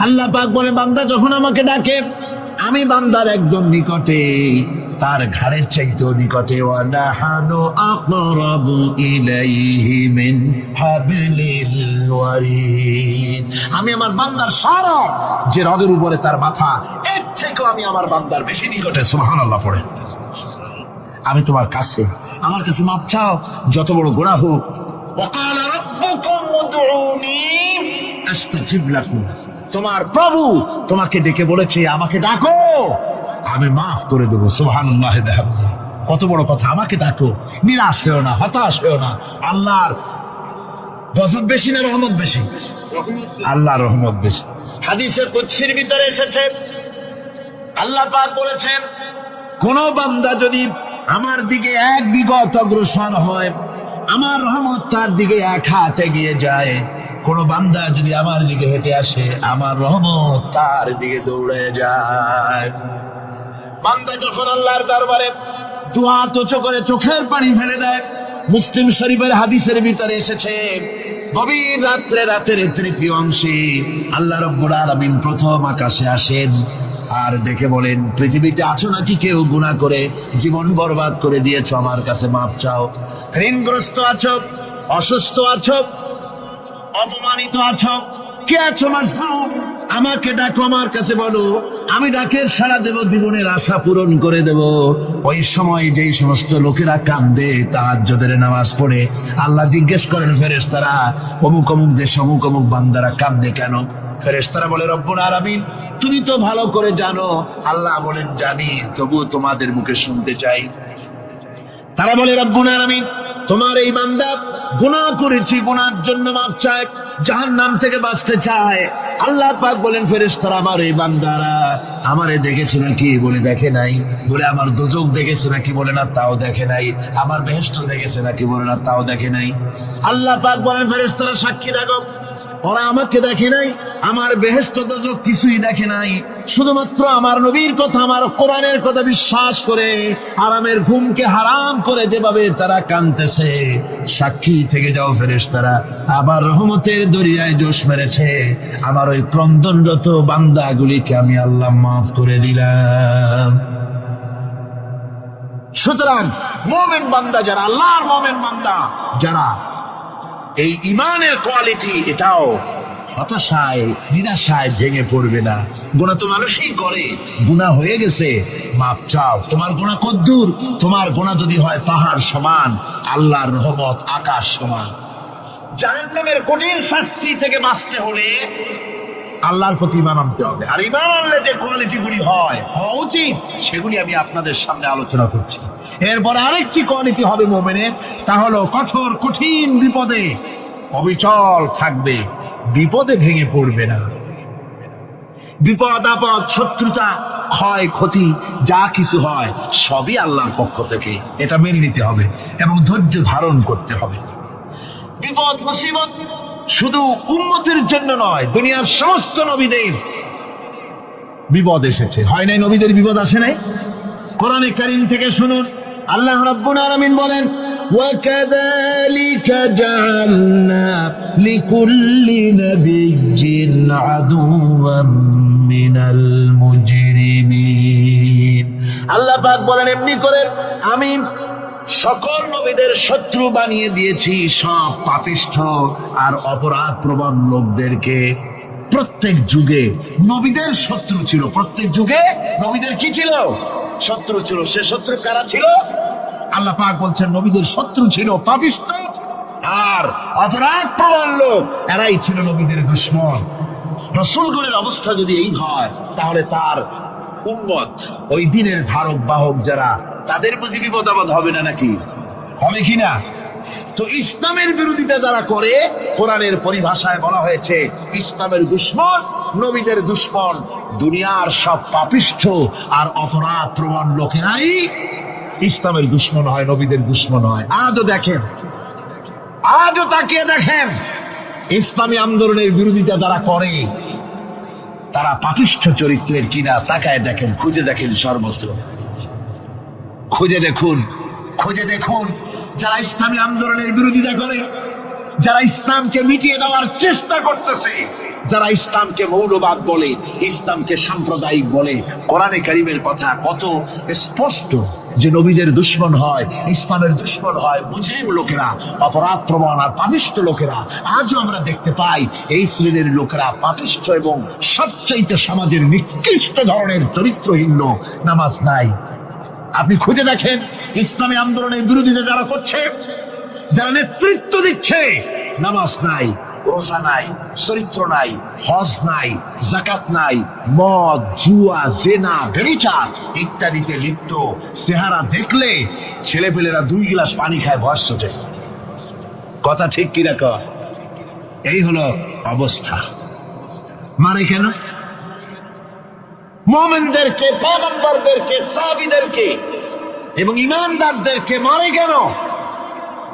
আল্লাহ পাক বলে বান্দা যখন আমাকে ডাকে আমি বান্দার একদম নিকটে, তার ঘাড়ের চাইতেও নিকটে। ওয়ানাহানু আকরাবু ইলাইহি মিন হাবলিল ওয়ারিদ। আমি আমার বান্দার সারা যে রগের উপরে তার মাথা, এর থেকেও আমি আমার বান্দার বেশি নিকটে। সুবহানাল্লাহ পড়ে। আমি তোমার কাছে, আমার কাছে মাপ চাও, যত বড় গুনাহ হোক। ওয়াকালা রাব্বুকুম উদউনি আস্তাজিব লাকুম। তোমার প্রভু তোমাকে ডেকে বলেছে আমাকে ডাকো, আমি মাফ করে দেবো। সুবহানাল্লাহ। কত বড় কথা, আমাকে ডাকো, নিরাশ হয়েও না, হতাশ হয়েও না। আল্লাহর গজব বেশি না রহমত বেশি? আল্লাহর রহমত বেশি। হাদিসে কুদসির ভিতরে এসেছে, আল্লাহ পাক বলেছেন কোন বান্দা যদি আমার দিকে এক বিগত অগ্রসর হয়, আমার রহমত তার দিকে এক হাত এগিয়ে যায়। কোন বান্দা যদি আমার দিকে হেঁটে আসে, আমার রহমত তার দিকে দৌড়ে যায়। বান্দা যখন আল্লাহর দরবারে দু হাত উঁচু করে চোখের পানি ফেলে দেয়, মুসলিম শরীফের হাদিসের ভিতরে এসেছে গভীর রাত্রে, রাতের তৃতীয় অংশে আল্লাহ রাব্বুল আলামিন প্রথম আকাশে আসেন আর ডেকে বলেন, পৃথিবীতে আছো নাকি কেউ গুনাহ করে জীবন বরবাদ করে দিয়েছো, আমার কাছে মাফ চাও। ঋণগ্রস্ত আছো, অসুস্থ আছো, অপমানিত আছো, কে আছো মাসরুম, আমাকে ডাকো, আমার কাছে বলো, আমি ডাকের সাড়া দেব, জীবনের আশা পূরণ করে দেব। ওই সময় যেই সমস্ত লোকেরা কান্দে তাহাজ্জুদের নামাজ পড়ে, আল্লাহ জিজ্ঞেস করেন ফেরেশতারা, অমুক অমুক দেশ অমুক অমুক বান্দারা কান্দে কেন? ফেরেশতারা বলে, রব্বুল আলামিন তুমি তো ভালো করে জানো। আল্লাহ বলেন, জানি, তবুও তোমাদের মুখে শুনতে চাই। তারা বলে, রব্বুল আলামিন তোমার এই বান্দা গুনাহ করেছি, গুনার জন্য মাফ চায়, জাহান্নাম থেকে বাঁচতে চায়। আল্লাহ পাক বলেন, ফেরেশতারা আমার এই বান্দারা আমারে দেখেছে নাকি? বলে দেখে নাই। বলে আমার দোজখ দেখেছে নাকি? বলে না, তাও দেখে নাই। আমার বেহেশত দেখেছে নাকি? বলে না, তাও দেখে নাই। আল্লাহ পাক বলেন, ফেরেশতারা সাক্ষী রাখো, ওরা আমাকে দেখে নাই, আমার বেহেশত দোজখ কিছুই দেখে নাই, শুধুমাত্র আমার নবীর কথা, আমার কোরআনের কথা বিশ্বাস করে আরামের ঘুমকে হারাম করে যেভাবে তারা কাঁদতেছে, সাক্ষী থেকে যাও ফেরেশতারা, আবার রহমতের দরিয়ায় জোশ মেরেছে আমার ওই ক্রন্দনরত বান্দাগুলিকে আমি আল্লাহ মাফ করে দিলাম। সুতরাং মুমিন বান্দা যারা, আল্লাহর মুমিন বান্দা যারা, এই ইমানের কোয়ালিটি, এটাও হতাশায় নিরাশায় ভেঙে পড়বে না। গুনাহ তো মানুষই করে, গুনাহ হয়ে গেছে, মাপ চাও। তোমার গুনাহ কদ্দুর? তোমার গুনাহ যদি হয় পাহাড় সমান, আল্লাহর রহমত আকাশ সমান। জাহান্নামের কঠিন শাস্তি থেকে বাঁচতে হলে আল্লাহর প্রতি ঈমান আনতে হবে। আর ঈমান আনলে যে কোয়ালিটি গুলি হওয়া উচিত, সেগুলি আমি আপনাদের সামনে আলোচনা করছি। এরপরে আরেকটি কোয়ালিটি হবে মুমিনের, তা হলো কঠোর কঠিন বিপদে অবিচল থাকবে, বিপদে ভেঙে পড়বে না। বিপদ আপদ, শত্রুতা, ক্ষয় ক্ষতি যা কিছু হয় সবই আল্লাহর পক্ষ থেকে, এটা মেনে নিতে হবে এবং ধৈর্য ধারণ করতে হবে। বিপদ মুসিবত শুধু উম্মতের জন্য নয়, দুনিয়ার সমস্ত নবীদের বিপদ এসেছে, হয় নাই? নবীদের বিপদ আসে নাই? কোরআনে কারীম থেকে শুনুন, আল্লাহ রাব্বুল আলামিন বলেন, وَكَذَلِكَ جَعَلْنَا لِكُلِّ نَبِيٍّ عَدُوًّا مِنَ الْمُجْرِمِينَ। আল্লাহ পাক বলেন, এমনি করে আমি সকল নবীদের শত্রু বানিয়ে দিয়েছি সব পাপিষ্ঠ আর অপরাধ প্রবণ লোকদেরকে। প্রত্যেক যুগে নবীদের শত্রু ছিল, প্রত্যেক যুগে নবীদের কি ছিল? শত্রু ছিল। সে শত্রু কারা ছিল? আল্লাহ পাক বলছেন, নবীদের শত্রু ছিল পাপিষ্ঠ আর অপরাধ প্রবণ লোক, এরাই ছিল নবীদের দুশমন। রাসূলগণের অবস্থা যদি এই হয়, তাহলে তার উম্মত, ওই দিনের ধারক বাহক যারা, তাদের বুঝি বিপদ আপদ হবে না নাকি? হবে কিনা? তো ইসলামের বিরোধিতা যারা করে, কোরআনের পরিভাষায় বলা হয়েছে ইসলামের দুশমন, নবীদের দুশমন। দুনিয়ার সব পাপিষ্ঠ আর অপরাধ প্রবণ লোকেরাই ইসলামের দুশমন হয়, নবীদের দুশমন হয়। আজও দেখেন, আজও তাকিয়ে দেখেন, ইসলামী আন্দোলনের বিরোধিতা যারা করে তারা পাপিষ্ঠ চরিত্রের কিনা তাকায় দেখেন, খুঁজে দেখেন, সর্বত্র খুঁজে দেখুন, খুঁজে দেখুন। যারা ইসলামী আন্দোলনের বিরোধিতা করে, যারা ইসলামকে মিটিয়ে দেওয়ার চেষ্টা করতেছে, যারা ইসলামকে মৌলবাদ বলে, ইসলামকে সাম্প্রদায়িক বলে, কোরআনে কারীমের কথা কত স্পষ্ট যে নবীদের দুশমন হয়, ইসলামের দুশমন হয় মুজরিম লোকেরা, অপরাধ প্রবণ আর পাপিষ্ঠ লোকেরা। আজও আমরা দেখতে পাই এই শ্রেণীর লোকেরা পাপিষ্ঠ এবং সবচাইতে সমাজের নিকৃষ্ট ধরনের চরিত্রহীন লোক। নামাজ নাই। আপনি খুঁজে দেখেন ইসলামী আন্দোলনের বিরোধিতা যারা করছে, যারা নেতৃত্ব দিচ্ছে, নামাজ নাই, রোজা নাই, চরিত্র নাই, হজ নাই, যাকাত নাই, মদ, জুয়া, জেনা, ব্যভিচার ইত্যাদিতে লিপ্ত। চেহারা দেখলে ছেলেপেলেরা 2 গ্লাস পানি খায় ভয় ছোটে। কথা ঠিক কি রাখো? এই হলো অবস্থা। মানে কেন? মুমিনদেরকে, পয়গম্বরদেরকে, সাহাবীদেরকে এবং ঈমানদারদেরকে মারে কেন?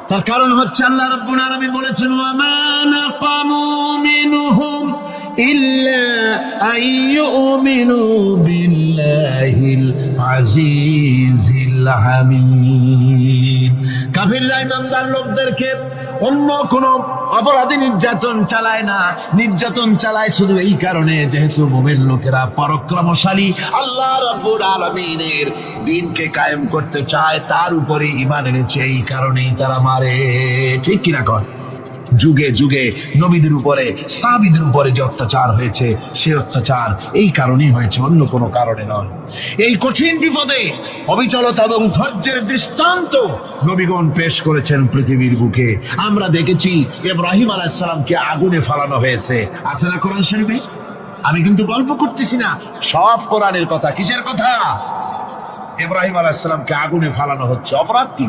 তার কারণ হচ্ছে আল্লাহ রাব্বুল আলামিন বলেছেন, ওয়া মা নাকামু মিনহুম ইল্লা আইয়ুমিনু বিল্লাহিল আজিজিল হামিদ। কাফিররা ঈমানদার লোকদেরকে অন্য কোন অপরাধী নির্যাতন চালায় না, নির্যাতন চালায় শুধু এই কারণে যেহেতু মুমিন লোকেরা পরাক্রমশালী, আল্লাহ রাব্বুল আলামিনের দ্বীনকে কায়েম করতে চায়, তার উপরে ঈমান এনেছে, এই কারণেই তারা মারে। ঠিক কিনা কর? যুগে যুগে নবীদের উপরে, সাহাবীদের উপরে যে অত্যাচার হয়েছে, সে অত্যাচার এই কারণেই হয়েছে, অন্য কোনো কারণে নয়। এই কঠিন বিপদে অবিচলতা এবং ধৈর্যের দৃষ্টান্ত নবীগণ পেশ করেছেন পৃথিবীর বুকে। আমরা দেখেছি ইব্রাহিম আলাইহিস সালামকে আগুনে ফালানো হয়েছে, আছে না কোরআন শরীফে? আমি কিন্তু গল্প করতেছি না, সব কোরআনের কথা। কিসের কথা? ইব্রাহিম আলাইহিস সালামকে আগুনে ফালানো হচ্ছে। অপরাধ কি?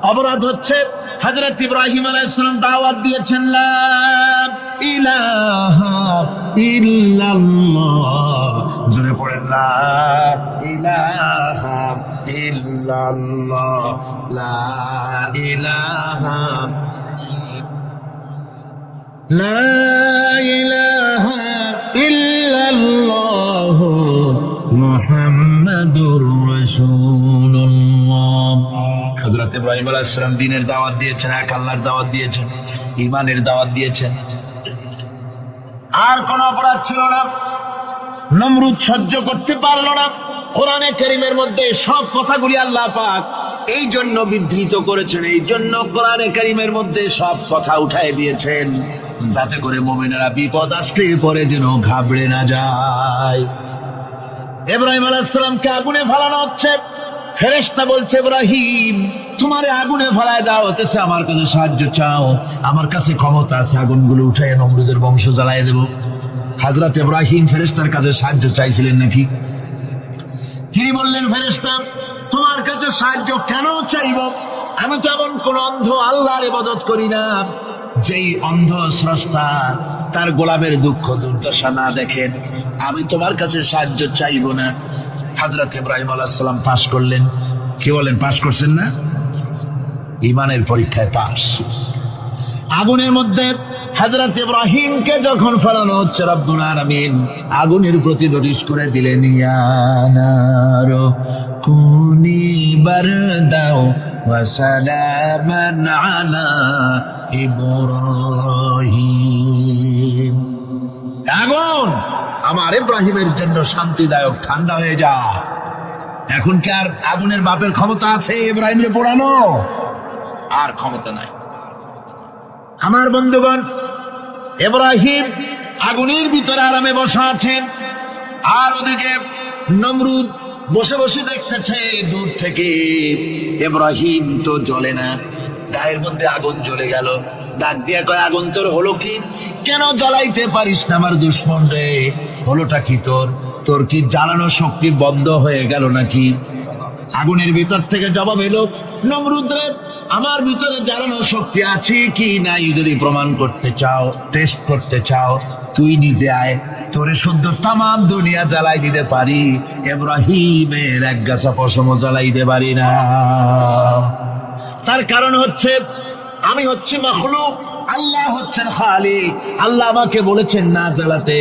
অপরাধ হচ্ছে হযরত ইব্রাহিম আলাইহিস সালাম দাওয়াত দিয়েছেন, লা ইলাহা ইল্লাল্লাহ। জোরে পড়েন, লা ইলাহা ইল্লাল্লাহ, লা ইলাহা, লা ইলাহা ইল্লাল্লাহ মুহাম্মাদুর রাসূলুল্লাহ। হযরত ইব্রাহিম আলাইহিস সালাম দ্বীনের দাওয়াত দিয়েছেন, এক আল্লাহর দাওয়াত দিয়েছেন, ঈমানের দাওয়াত দিয়েছেন। আর কোন অপরাধ ছিল না। নমরুদ সহ্য করতে পারল না। কোরআনে কারীমের মধ্যে সব কথাগুলি আল্লাহ পাক এই জন্য বিধৃত করেছেন, এই জন্য কোরআনে কারীমের মধ্যে সব কথা উঠায় দিয়েছেন, যাতে করে মুমিনেরা বিপদ আসলে পরে যেন ঘাবড়ে না যায়। ইব্রাহিম আলাইহিস সালামকে আগুনে ফেলানো হচ্ছে। ফেরেশতা বলছে, ইব্রাহিম তোমারে আগুনে ফেলায় দাও, হতেছে আমার কাছে সাহায্য চাও, আমার কাছে ক্ষমতা আছে, আগুনগুলো উঠায় নমরুদের বংশ জ্বালায় দেব। হযরত ইব্রাহিম ফেরেশতার কাছে সাহায্য চাইছিলেন নাকি? তিনি বললেন, ফেরেশতা তোমার কাছে সাহায্য কেন চাইব? আমি তো এমন কোন অন্ধ আল্লাহর ইবাদত করি না যেই অন্ধ স্রষ্টা তার গোলামের দুঃখ দুর্দশা না দেখেন। আমি তোমার কাছে সাহায্য চাইব না। হযরত ইব্রাহিম আলাইহিস সালাম পাস করলেন। কি বলেন, পাস করছেন না? ঈমানের পরীক্ষায় পাস। আগুনের মধ্যে হযরত ইব্রাহিমকে যখন ফেলানো হচ্ছে, রব্বুল আলামিন আগুনের প্রতি নোটিশ করে দিলেন, ইয়া নারু কুনি বারদাও ওয়া সালামান আলা ইব্রাহিম। আগুন আমার ইব্রাহিমের জন্য শান্তিদায়ক, ঠান্ডা হয়ে যা। এখন কি আর আগুনের বাপের ক্ষমতা আছে ইব্রাহিমকে পোড়ানো? আর ক্ষমতা নাই। আমার বন্ধুগণ, ইব্রাহিম আগুনের ভিতরে আরামে বসা আছেন, আর ওদিকে নমরুদ বসে বসে দেখতেছে দূর থেকে। ইব্রাহিম তো জ্বলে না, গায়ের মধ্যে আগুন জ্বলে গেল। ডাক দিয়া কয়, আগুন তোর হলো কি? কেন জ্বালাইতে পারিস না আমার দুশমন রে? হলোটা কি তোর? তোর কি জ্বালানো শক্তি বন্ধ হয়ে গেল নাকি? আগুনের ভিতর থেকে জবাব এলো, নমরুদ রে, আমার ভিতরে জ্বালানো শক্তি আছে কি নাই যদি প্রমাণ করতে চাও, টেস্ট করতে চাও, তুই নিজে আয়, তোরে শুদ্ধ তামাম দুনিয়া জ্বালাই দিতে পারি, ইব্রাহিমের এক গাছা পশমও জ্বালাইতে পারি না। তার কারণ হচ্ছে আমি হচ্ছি মাখলুক, আল্লাহ হচ্ছেন খালিক। আল্লাহ আমাকে বলেছেন না জ্বালাতে,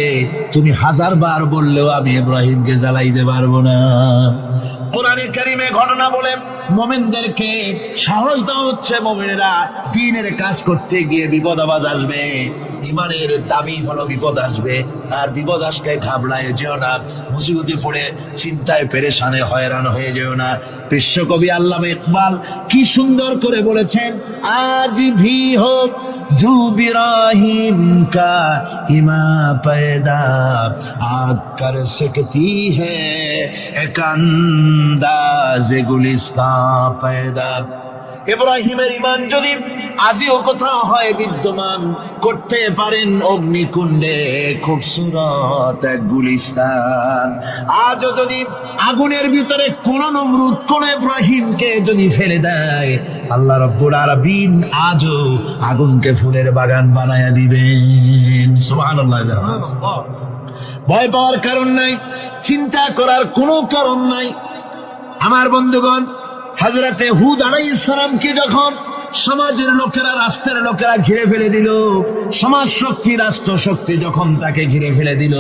তুমি 1000 বার বললেও আমি ইব্রাহিমকে জ্বালাইতে পারবো না। কোরআনে কারীমে ঘটনা বলে মুমিনদেরকে সাহস দেওয়া হচ্ছে, মুমিনেরা দ্বীনের কাজ করতে গিয়ে বিপদ আবাজ আসবে, ইমানের দাবি হলো বিপদ আসবে, আর বিপদ আসলে ঘাবড়ায় যেও না, মুসিবতে পড়ে চিন্তায় পেরেশানে হয়রান হয়ে যেও না। বিশ্বকবি আল্লামা ইকবাল কি সুন্দর করে বলেছেন, আজ ভি হোক জু বিরাহিম কা ইমা पैदा आग कर सकती है एक अंदाज गुलिस्तां पैदा। ইব্রাহিমের ইমান যদি আজিও কোথাও হয় বিদ্যমান, করতে পারেন অগ্নিকুণ্ডে খুবসুরত এক গুলিস্তান। আজও যদি আগুনের ভিতরে কোন নমরুদ কোন ইব্রাহিমকে যদি ফেলে দেয়, আল্লাহ রাব্বুল আলামিন আজও আগুনকে ফুলের বাগান বানায়া দিবেন। সুবহানাল্লাহ। ভয় পাওয়ার কারণ নাই, চিন্তা করার কোনো কারণ নাই। আমার বন্ধুগণ, হযরতে হুদ আলাইহিস সালামকে যখন সমাজের লোকেরা, রাষ্ট্রের লোকেরা ঘিরে ফেলে দিল, সমাজ শক্তি, রাষ্ট্র শক্তি যখন তাকে ঘিরে ফেলে দিল,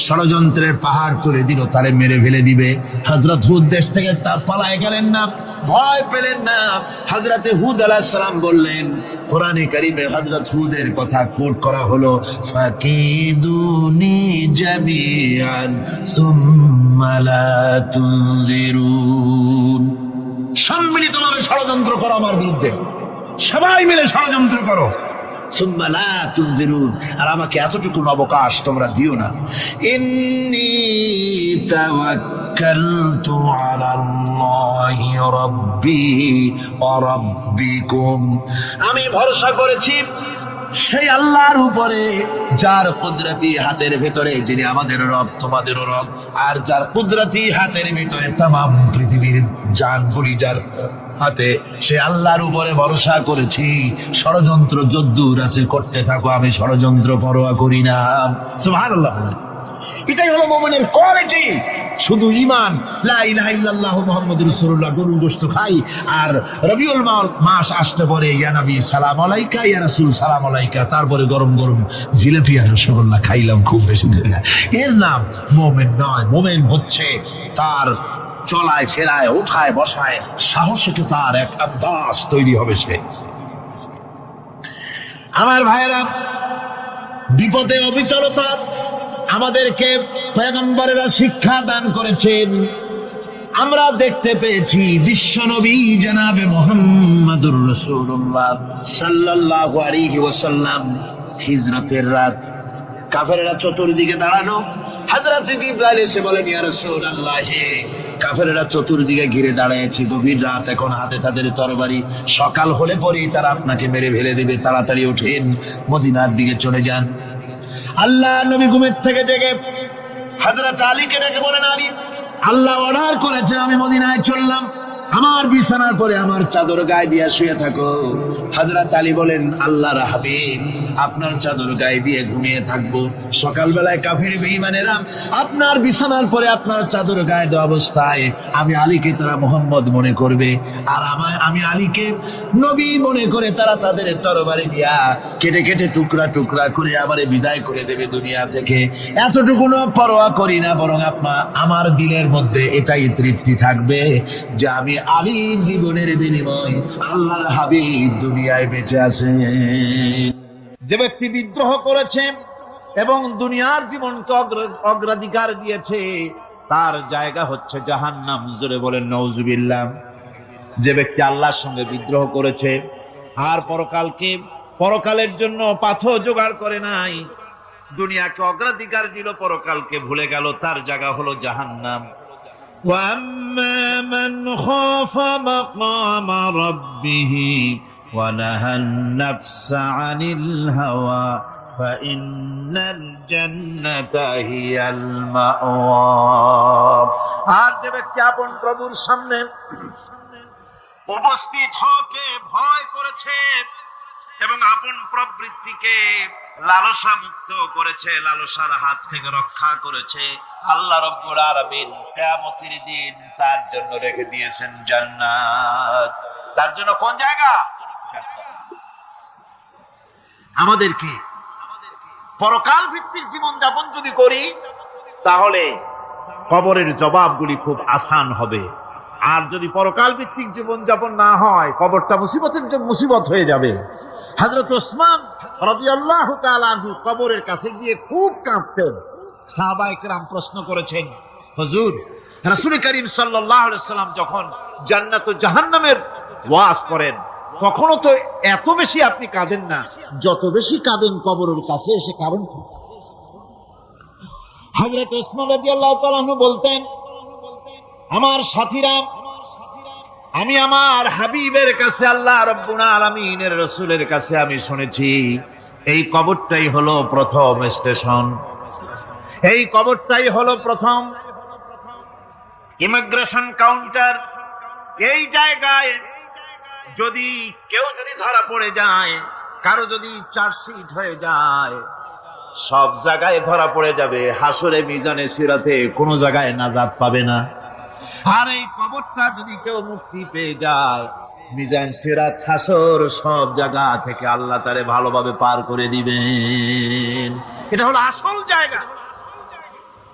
ষড়যন্ত্রের পাহাড় তুলে দিল, তারে মেরে ফেলে দিবে, হযরত হুদ দেশ থেকে তার পালায় গেলেন না, ভয় পেলেন না। হযরতে হুদ আলাইহিস সালাম বললেন, কোরআনে কারীমে হযরত হুদের কথা কোট করা হলো, ফাকিদুনি জামিআন সুম্মা লা তুনজিরুন। সম্মিলিতভাবে ষড়যন্ত্র করো আমার বিরুদ্ধে, সবাই মিলে ষড়যন্ত্র করো, সুম্মা লা তুনজিরুন, আর আমাকে এতটুকু অবকাশ তোমরা দিও না। ইন্নী তাওয়াক্কালতু আলাল্লাহি রাব্বি ওয়া রাব্বিকুম, আমি ভরসা করেছি সেই আল্লাহর উপরে, যার কুদরতি হাতের ভেতরে, যিনি আমাদের রব তোমাদেরও রব, আর যার কুদরতি হাতের ভেতরে তামাম পৃথিবীর জানগুলি যার হাতে, সে আল্লাহর উপরে ভরসা করেছি। ষড়যন্ত্র যদ্দূর আছে করতে থাকো, আমি ষড়যন্ত্র পরোয়া করি না। সুবহানাল্লাহ। এটাই হলো মুমিনের কোয়ালিটি। শুধু ঈমান, লা ইলাহা ইল্লাল্লাহ মুহাম্মাদুর রাসূলুল্লাহ, গরুর গোশত খাই, আর রবিউল মাস আসতে পরে ইয়া নবী সালাম আলাইকা, ইয়া রাসূল সালাম আলাইকা, তারপরে গরম গরম জিলাপি আর রসগোল্লা খাইলাম খুব বেশি করে, এর নাম মুমিন নয়। মুমিন হচ্ছে তার চলায় ফেরায়, ওঠায় বসায় সাহসে তার এক অভ্যাস তৈরি হবে সে। আমার ভাইয়েরা, বিপদে অবিচলতা আমাদেরকে পয়গম্বরেরা শিক্ষা দান করেছেন। আমরা দেখতে পেয়েছি বিশ্বনবী জনাবে মুহাম্মদুর রাসূলুল্লাহ সাল্লাল্লাহু আলাইহি ওয়াসাল্লাম হিজরতের রাত, কাফেররা চতুর্দিকে দাঁড়ানো, হযরত জিবরাইল এসে বলেন, ইয়া রাসূলুল্লাহ, কাফেররা চতুর্দিকে ঘিরে দাঁড়িয়েছে, গভীর রাত, এখন হাতে তাদের তরবারি, সকাল হলে পরেই তারা আপনাকে মেরে ফেলে দেবে, তাড়াতাড়ি ওঠেন, মদিনার দিকে চলে যান। আল্লাহ নবী ঘুমের থেকে জেগে হযরত আলীকে ডেকে বলেন, আলী, আল্লাহ অর্ডার করেছে আমি মদিনায় চললাম, আমার বিছানার পরে আমার চাদর গায়ে দিয়ে শুয়ে থাকো। হযরত আলী বলেন, আল্লাহর হাবিব, আপনার চাদর গায়ে দিয়ে ঘুমিয়ে থাকবো, সকালবেলায় কাফির বেঈমানেরা আপনার বিছানার পরে আপনার চাদর গায়ে দেওয়া অবস্থায় আমি আলীকে তারা মুহাম্মদ মনে করবে, আর আমি আলীকে নবী মনে করে তারা তাদের তরবারি দিয়া কেটে কেটে টুকরা টুকরা করে আমারে বিদায় করে দেবে দুনিয়া থেকে। এতটুকুনো পরোয়া করি না, বরং আমার দিলের মধ্যে এটাই তৃপ্তি থাকবে যে আমি আলীর জীবনের বিনিময় আল্লাহর হাবিব দুনিয়ায় বেঁচে আছেন। যে ব্যক্তি বিদ্রোহ করেছে এবং দুনিয়ার জীবনকে অগ্রাধিকার দিয়েছে, তার জায়গা হচ্ছে জাহান্নাম। জোরে বলেন নাউজুবিল্লাহ। যে ব্যক্তি আল্লাহর সঙ্গে বিদ্রোহ করেছে আর পরকালের জন্য পাথর জোগাড় করে নাই, দুনিয়াকে অগ্রাধিকার দিল, পরকালকে ভুলে গেল, তার জায়গা হলো জাহান্নাম। وَأَمَّا مَنْ خَافَ مَقَامَ رَبِّهِ وَنَهَى النَّفْسَ عَنِ الْهَوَى فَإِنَّ الْجَنَّةَ هِيَ الْمَأْوَى। আর যে ব্যক্তি আপন প্রভুর সামনে উপস্থিত হতে ভয় করেছে এবং আপন প্রবৃত্তিকে লালসা মুক্ত করেছে, লালসার হাত থেকে রক্ষা করেছে, আল্লাহ রাব্বুল আলামিন কিয়ামতের দিন তার জন্য রেখে দিয়েছেন জান্নাত। তার জন্য কোন জায়গা? আমাদেরকে পরকাল ভিত্তিক জীবন যাপন যদি করি, তাহলে কবরের জবাবগুলি খুব আসান হবে। আর যদি পরকাল ভিত্তিক জীবন যাপন না হয়, কবরটা মুসিবত হয়ে যাবে। হযরত ওসমান রাদিয়াল্লাহু তাআলা আনহু কবরের কাছে গিয়ে খুব কাঁদতেন। সাহাবায়ে কেরাম প্রশ্ন করেছেন, হুজুর, রাসূল করিম সাল্লাল্লাহু আলাইহি ওয়াসাল্লাম যখন জান্নাত ও জাহান্নামের ওয়াজ করেন তখনও তো এত বেশি আপনি কাঁদেন না, যত বেশি কাঁদেন কবরের কাছে এসে কারণ কি? হযরত ওসমান রাদিয়াল্লাহু তাআলা আনহু বলতেন, আমার সাথীরা, আমি আমার হাবিবের কাছে, আল্লাহ রাব্বুল আলামিনের রাসূলের কাছে আমি শুনেছি এই কবরটাই হলো প্রথম স্টেশন, এই কবরটাই হলো প্রথম ইমিগ্রেশন কাউন্টার। এই জায়গায় যদি কেউ ধরা পড়ে যায়, কারো যদি চার্জশিট হয়ে যায়, সব জায়গায় ধরা পড়ে যাবে, হাসরে মিজানে সিরাতে কোনো জায়গায় নাজাত পাবে না। আর এই কবরটা যদি কেউ মুক্তি পেয়ে যায়, মিজান সিরাত হাসর সব জায়গা থেকে আল্লাহ তারে ভালোভাবে পার করে দিবেন। এটা হলো আসল জায়গা,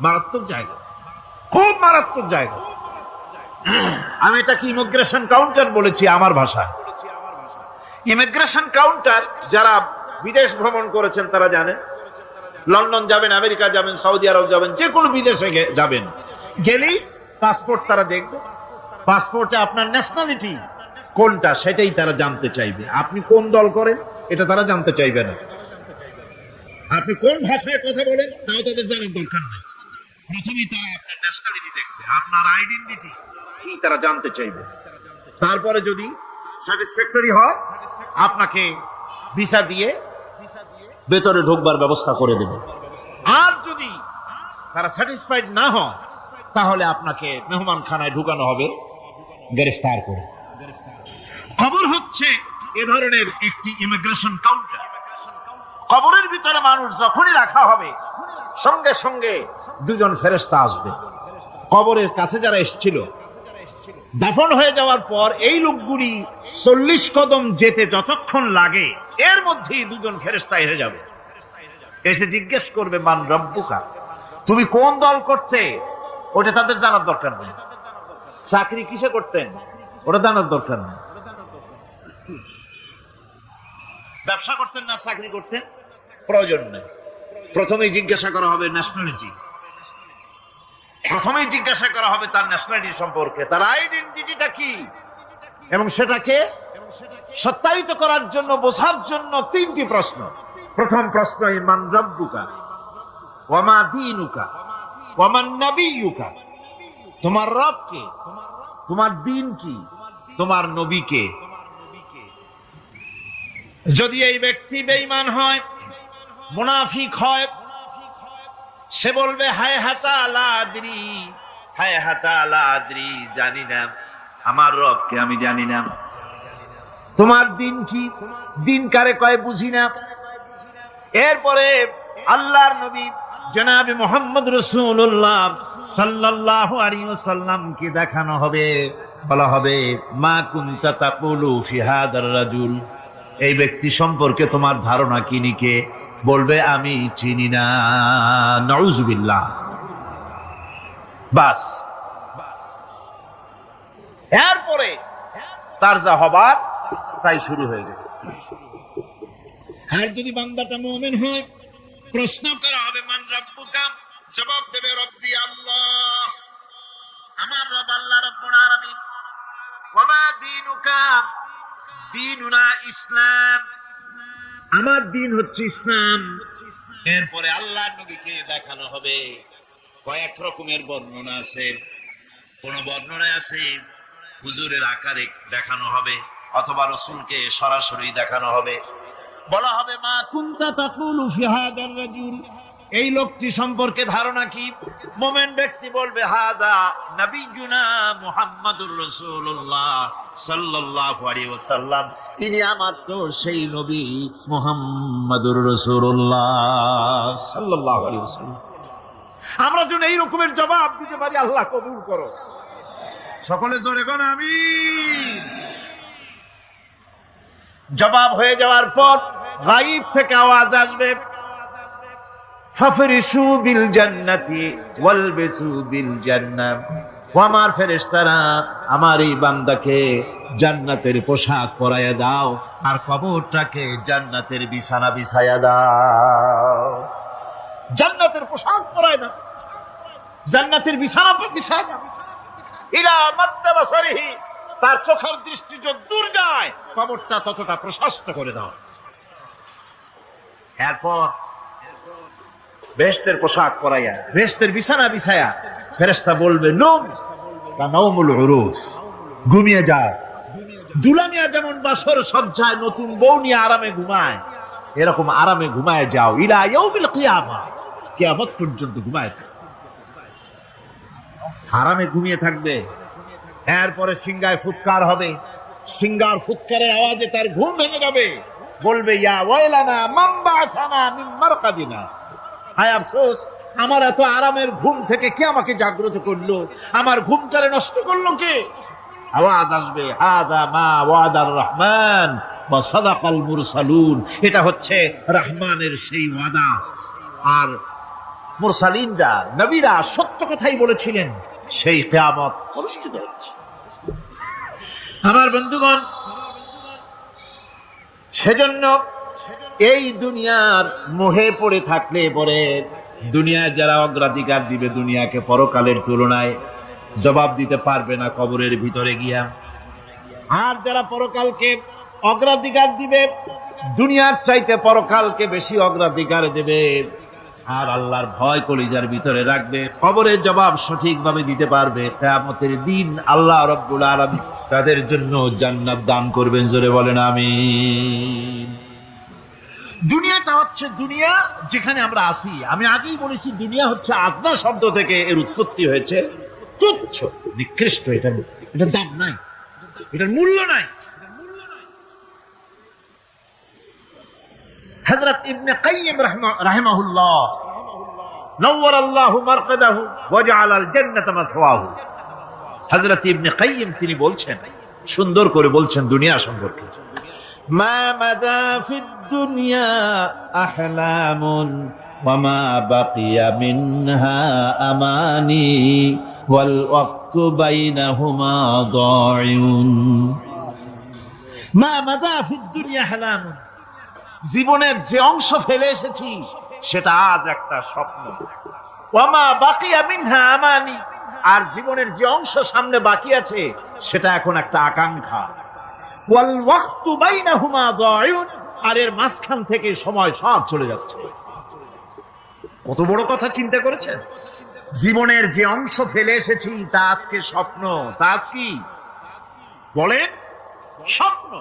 মারাত্মক জায়গা, খুব মারাত্মক জায়গা। আমি এটাকে ইমিগ্রেশন কাউন্টার বলেছি আমার ভাষায়। ইমিগ্রেশন কাউন্টার যারা বিদেশ ভ্রমণ করেছেন তারা জানেন। লন্ডন যাবেন, আমেরিকা যাবেন, সৌদি আরব যাবেন, যে কোনো বিদেশে যাবেন, গেলেই পাসপোর্ট তারা দেখবে। পাসপোর্টে আপনার ন্যাশনালিটি কোনটা সেটাই তারা জানতে চাইবে। আপনি কোন দল করেন এটা তারা জানতে চাইবে না। আপনি কোন ভাষায় কথা বলেন তাও তাদের জানার দরকার নেই। প্রথমেই তারা আপনার ন্যাশনালিটি দেখবে, আপনার আইডেন্টিটি কি তারা জানতে চাইবে। তারপরে যদি স্যাটিসফ্যাক্টরি হয় আপনাকে ভিসা দিয়ে ভেতরে ঢোকবার ব্যবস্থা করে দেবে। আর যদি তারা স্যাটিসফাইড না হয় তাহলে আপনাকে মেহমানখানায় ঢুকানো হবে গ্রেফতার করে। কবর হচ্ছে এ ধরনের একটি ইমিগ্রেশন কাউন্টার। কবরের ভিতরে মানুষ যখনই রাখা হবে সঙ্গে সঙ্গে দুজন ফেরেশতা আসবে। কবরের কাছে যারা এসেছিল দাফন হয়ে যাওয়ার পর এই লোকগুলি 40 কদম যেতে যতক্ষণ লাগে এর মধ্যেই দুজন ফেরেশতা এসে যাবে, এসে জিজ্ঞেস করবে, মান রব্বুকা, তুমি কোন দল করতে? ওটা তাদের জানার দরকার নেই। চাকরি কিসে করতেন ওটা জানার দরকার নেই। ব্যবসা করতেন না চাকরি করতেন প্রয়োজন নেই। প্রথমেই জিজ্ঞাসা করা হবে ন্যাশনালিটি, প্রথমেই জিজ্ঞাসা করা হবে তার ন্যাশনালিটি সম্পর্কে, তার আইডেন্টিটিটা কি, এবং সেটাকে সত্যায়িত করার জন্য, বোঝার জন্য 3টি প্রশ্ন। প্রথম প্রশ্ন, মান রব্বুকা ওয়া মা দীনুকা ওয়া মান নাবিয়ুকা, তোমার রব কে, তোমার দ্বীন কি, তোমার নবী কে। যদি এই ব্যক্তি বেঈমান হয়, মুনাফিক হয়, সে বলবে হায় হাতা লা আদরি, হায় হাতা লা আদরি, জানি না আমার রবকে, আমি জানি না। তোমার দিন কি, দিন কারে কয় বুঝি না। এরপরে আল্লাহর নবী জনাবে মুহাম্মদ রাসূলুল্লাহ সাল্লাল্লাহু আলাইহি ওয়াসাল্লাম কি দেখানো হবে, বলা হবে মা কুনতা তাকুলু ফি হাদার রাজুল, এই ব্যক্তি সম্পর্কে তোমার ধারণা কি নিকে, বলবে আমি চিনি না। নাউযুবিল্লাহ। বাস, এরপরে তার যা হবার তাই শুরু হয়ে যাবে। আর যদি বান্দাটা মুমিন হয়, প্রশ্ন করা হবে মান রব্বুকা, জবাব দেবে রব্বি আল্লাহ, আমার রব আল্লাহ রাব্বুল আলামিন। ওয়া মা দীনুকা, দীনুনা ইসলাম, আমার দিন হচ্ছে ইসলাম। এরপরে আল্লাহর নবীকে দেখানো হবে। কয়েক রকমের বর্ণনা আছে, কোন বর্ণনায় আছে হুজুরের আকারে দেখানো হবে, অথবা রাসূলকে সরাসরি দেখানো হবে। বলা হবে মা কুনতা তাকুলু ফি হাদার রাজুল, এই লোকটি সম্পর্কে ধারণা কি। মুমিন ব্যক্তি বলবে হাদা নবিয়ুনা মুহাম্মাদুর রাসূলুল্লাহ সাল্লাল্লাহু আলাইহি ওয়াসাল্লাম, ইনি আমার তো সেই নবী মুহাম্মাদুর রাসূলুল্লাহ সাল্লাল্লাহু আলাইহি ওয়াসাল্লাম। আমরা যেন এই রকমের জবাব দিতে পারি, আল্লাহ কবুল করো। সকলে জোরে কোন আমিন। জবাব হয়ে যাওয়ার পর গায়ব থেকে আওয়াজ আসবে, ফাফরিশু বিল জান্নাতি ওয়ালবিসু বিল জান্নাহ, ও আমার ফেরেশতারা, আমার এই বান্দাকে জান্নাতের পোশাক পরাইয়া দাও, আর কবরটাকে জান্নাতের বিছানা বিছাইয়া দাও। জান্নাতের পোশাক পরায় দাও, জান্নাতের বিছানা বিছায় দাও। ইলা মাদ্দা বাসারিহি, তার চোখের দৃষ্টি যত দূর যায় কবরটা ততটা প্রশস্ত করে দাও। এরপর বেহেশতের পোশাক পরাইয়া, বেহেশতের বিছানা বিছায়া ফেরেশতা বলবে, নৌম কা নৌমুল উরুস, ঘুমিয়ে যায়। দুলামিয়া যেমন বাসর সজ্জায় নতুন বউ নিয়ে আরামে ঘুমায়, এরকম আরামে ঘুমায় যাও। ইলা ইয়াউমিল কিয়ামা, কিয়ামত পর্যন্ত ঘুমায় থাকবে, আরামে ঘুমিয়ে থাকবে। এরপরে সিংগায় ফুৎকার হবে, সিংগার ফুৎকারের আওয়াজে তার ঘুম ভেঙে যাবে। বলবে, ইয়া ওয়াইলানা মান বা'আথানা মিন মারকাদিনা, হায় আফসোস, আমার এত আরামের ঘুম থেকে কে আমাকে জাগ্রত করলো, আমার ঘুমটারে নষ্ট করলো কে? আওয়াজ আসবে, হাদা মা ওয়াদার রহমান ওয়া সাদাকাল মুরসালুন, এটা হচ্ছে রহমানের সেই ওয়াদা, আর মুরসালিনরা নবীরা সত্য কথাই বলেছিলেন, সেই কিয়ামত অনুষ্ঠিত হচ্ছে। আমার বন্ধুগণ, সেজন্য এই দুনিয়ার মোহে পড়ে থাকলে পরে দুনিয়ায় যারা অগ্রাধিকার দিবে দুনিয়াকে পরকালের তুলনায়, জবাব দিতে পারবে না কবরের ভিতরে গিয়া। আর যারা পরকালকে অগ্রাধিকার দিবে, দুনিয়ার চাইতে পরকালকে বেশি অগ্রাধিকার দেবে, আর আল্লাহর ভয় কলিজার ভিতরে রাখবে, কবরের জবাব সঠিকভাবে দিতে পারবে, কিয়ামতের দিন আল্লাহ রাব্বুল আলামিন তাদের জন্য জান্নাত দান করবেন। জোরে বলেন আমিন। দুনিয়াটা হচ্ছে দুনিয়া যেখানে আমরা আছি। আমি আগেই বলেছি, দুনিয়া হচ্ছে আদনা শব্দ থেকে এর উৎপত্তি হয়েছে। তুচ্ছ, নিকৃষ্ট, এটার দাম নাই, এটার মূল্য নাই। হযরত ইবনে কাইয়িম রাহিমাহুল্লাহ, নওয়ারাল্লাহু মারকাদাহু ওয়া জাআলাল জান্নাতা মাথওয়াহু, হযরত ইবনে কাইয়িম তিনি বলছেন, সুন্দর করে বলছেন দুনিয়া সম্পর্কে, মা মাদা ফিদ দুনিয়া আহলামুন ওয়া মা বাকিয়া মিনহা আমানি ওয়াল ওয়াক্তু বাইনাহুমা দাইউন। মা মাদা ফিদ দুনিয়া আহলামুন, জীবনের যে অংশ ফেলে এসেছি সেটা আজ একটা স্বপ্ন। ওয়া মা বাকিয়া মিনহা আমানি, আর জীবনের যে অংশ সামনে বাকি আছে সেটা এখন একটা আকাঙ্ক্ষা। ওয়াল ওয়াক্তু বাইনাহুমা দাইউন, আর এর মাঝখান থেকে সময় সব চলে যাচ্ছে। কত বড় কথা চিন্তা করেছেন? জীবনের যে অংশ ফেলে এসেছি তা আজকে স্বপ্ন, তা কি বলেন? স্বপ্ন।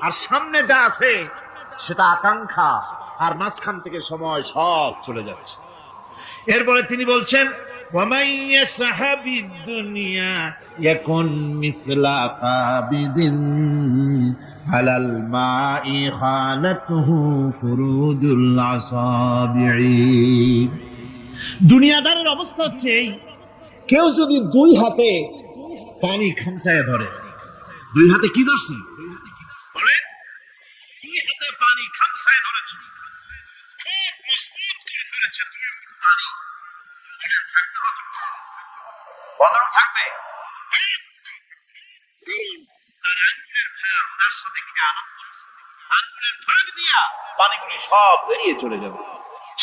আর সামনে যা আছে সেটা আকাঙ্ক্ষা, আর মাঝখান থেকে সময় সব চলে যাচ্ছে। এরপরে তিনি বলছেন, وَمَنْ يَسْحَبِ الدُّنْيَا يَكُنْ مِثْلَ قَابِضٍ عَلَى الْمَاءِ خَانَتْهُ فُرُوجُ الْأَصَابِعِ। দুনিয়াদারের অবস্থা হচ্ছে এই, কেউ যদি দুই হাতে পানি খামসায় ধরে, দুই হাতে কি ধরছি বলে? দুই হাতে পানি খামসায় ধরেছে, খুব মজবুত করে ধরেছে দুই মুঠ পানি, বদল থাকবে? তার আঙ্গুলের ভাগ তার সাথে খেয়ানত করছে, আঙ্গুলের ভাগ দিয়া পানিগুলি সব বেরিয়ে চলে যাবে।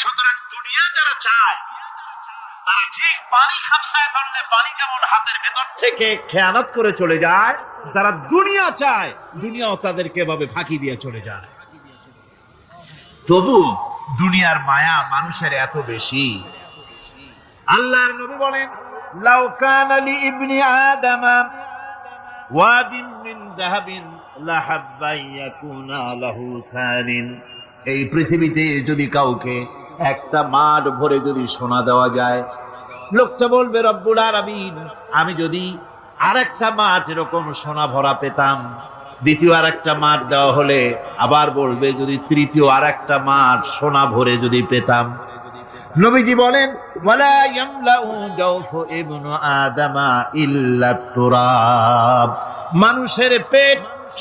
সুতরাং দুনিয়া যারা চায় তারা ঠিক পানি খামসায় ধরলে পানি যেমন হাতের ভেতর থেকে খেয়ানত করে চলে যায়, যারা দুনিয়া চায় দুনিয়াও তাদেরকে এভাবে ফাঁকি দিয়ে চলে যায়। তবু দুনিয়ার মায়া মানুষের এত বেশি। আল্লাহর নবী বলেন, লাউ কানা লি ইবনি আদম ওয়াদিন মিন যাহাবিন লাহাব্বা ইয়াকুনা লাহু সারিন, এই পৃথিবীতে যদি কাউকে একটা মাঠ ভরে যদি সোনা দেওয়া যায়, লোকটা বলবে, রব্বুল আলামিন, আমি যদি আরেকটা মাঠ এরকম সোনা ভরা পেতাম। দ্বিতীয় আরেকটা মাঠ দেওয়া হলে আবার বলবে, যদি তৃতীয় আরেকটা মাঠ সোনা ভরে যদি পেতাম। নবীজি বলেন, ওয়ালা ইয়ামলাউ জাওফু ইবনু আদামা ইল্লা তুরাব, মানুষের পেট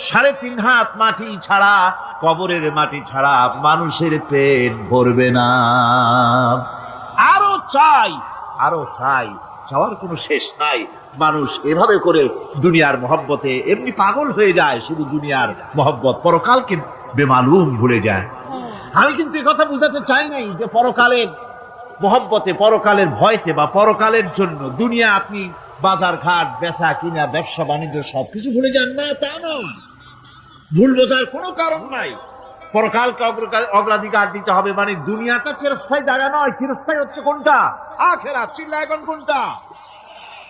3.5 হাত মাটি ছাড়া, কবরের মাটি ছাড়া মানুষের পেট ভরবে না। আরো চাই আরো চাই, চাওয়ার কোনো শেষ নাই। মানুষ এভাবে করে দুনিয়ার মহব্বতে এমনি পাগল হয়ে যায়, শুধু দুনিয়ার মহব্বত, পরকালকে বেমালুম ভুলে যায়। আমি কিন্তু কথা বুঝাতে চাই নাই যে পরকালের মহব্বতে, পরকালের ভয়তে বা পরকালের জন্য দুনিয়া আপনি বাজার ঘাট, বেচা কিনা, ব্যবসা বাণিজ্য সবকিছু ভুলে যান না, তা নয়। ভুল বোঝার কোনো কারণ নাই। পরকালকে অগ্রাধিকার দিতে হবে, মানে দুনিয়াটা চিরস্থায়ী জায়গা নয়। চিরস্থায়ী হচ্ছে কোনটা? আখিরাত। চিল্লা এখন কোনটা?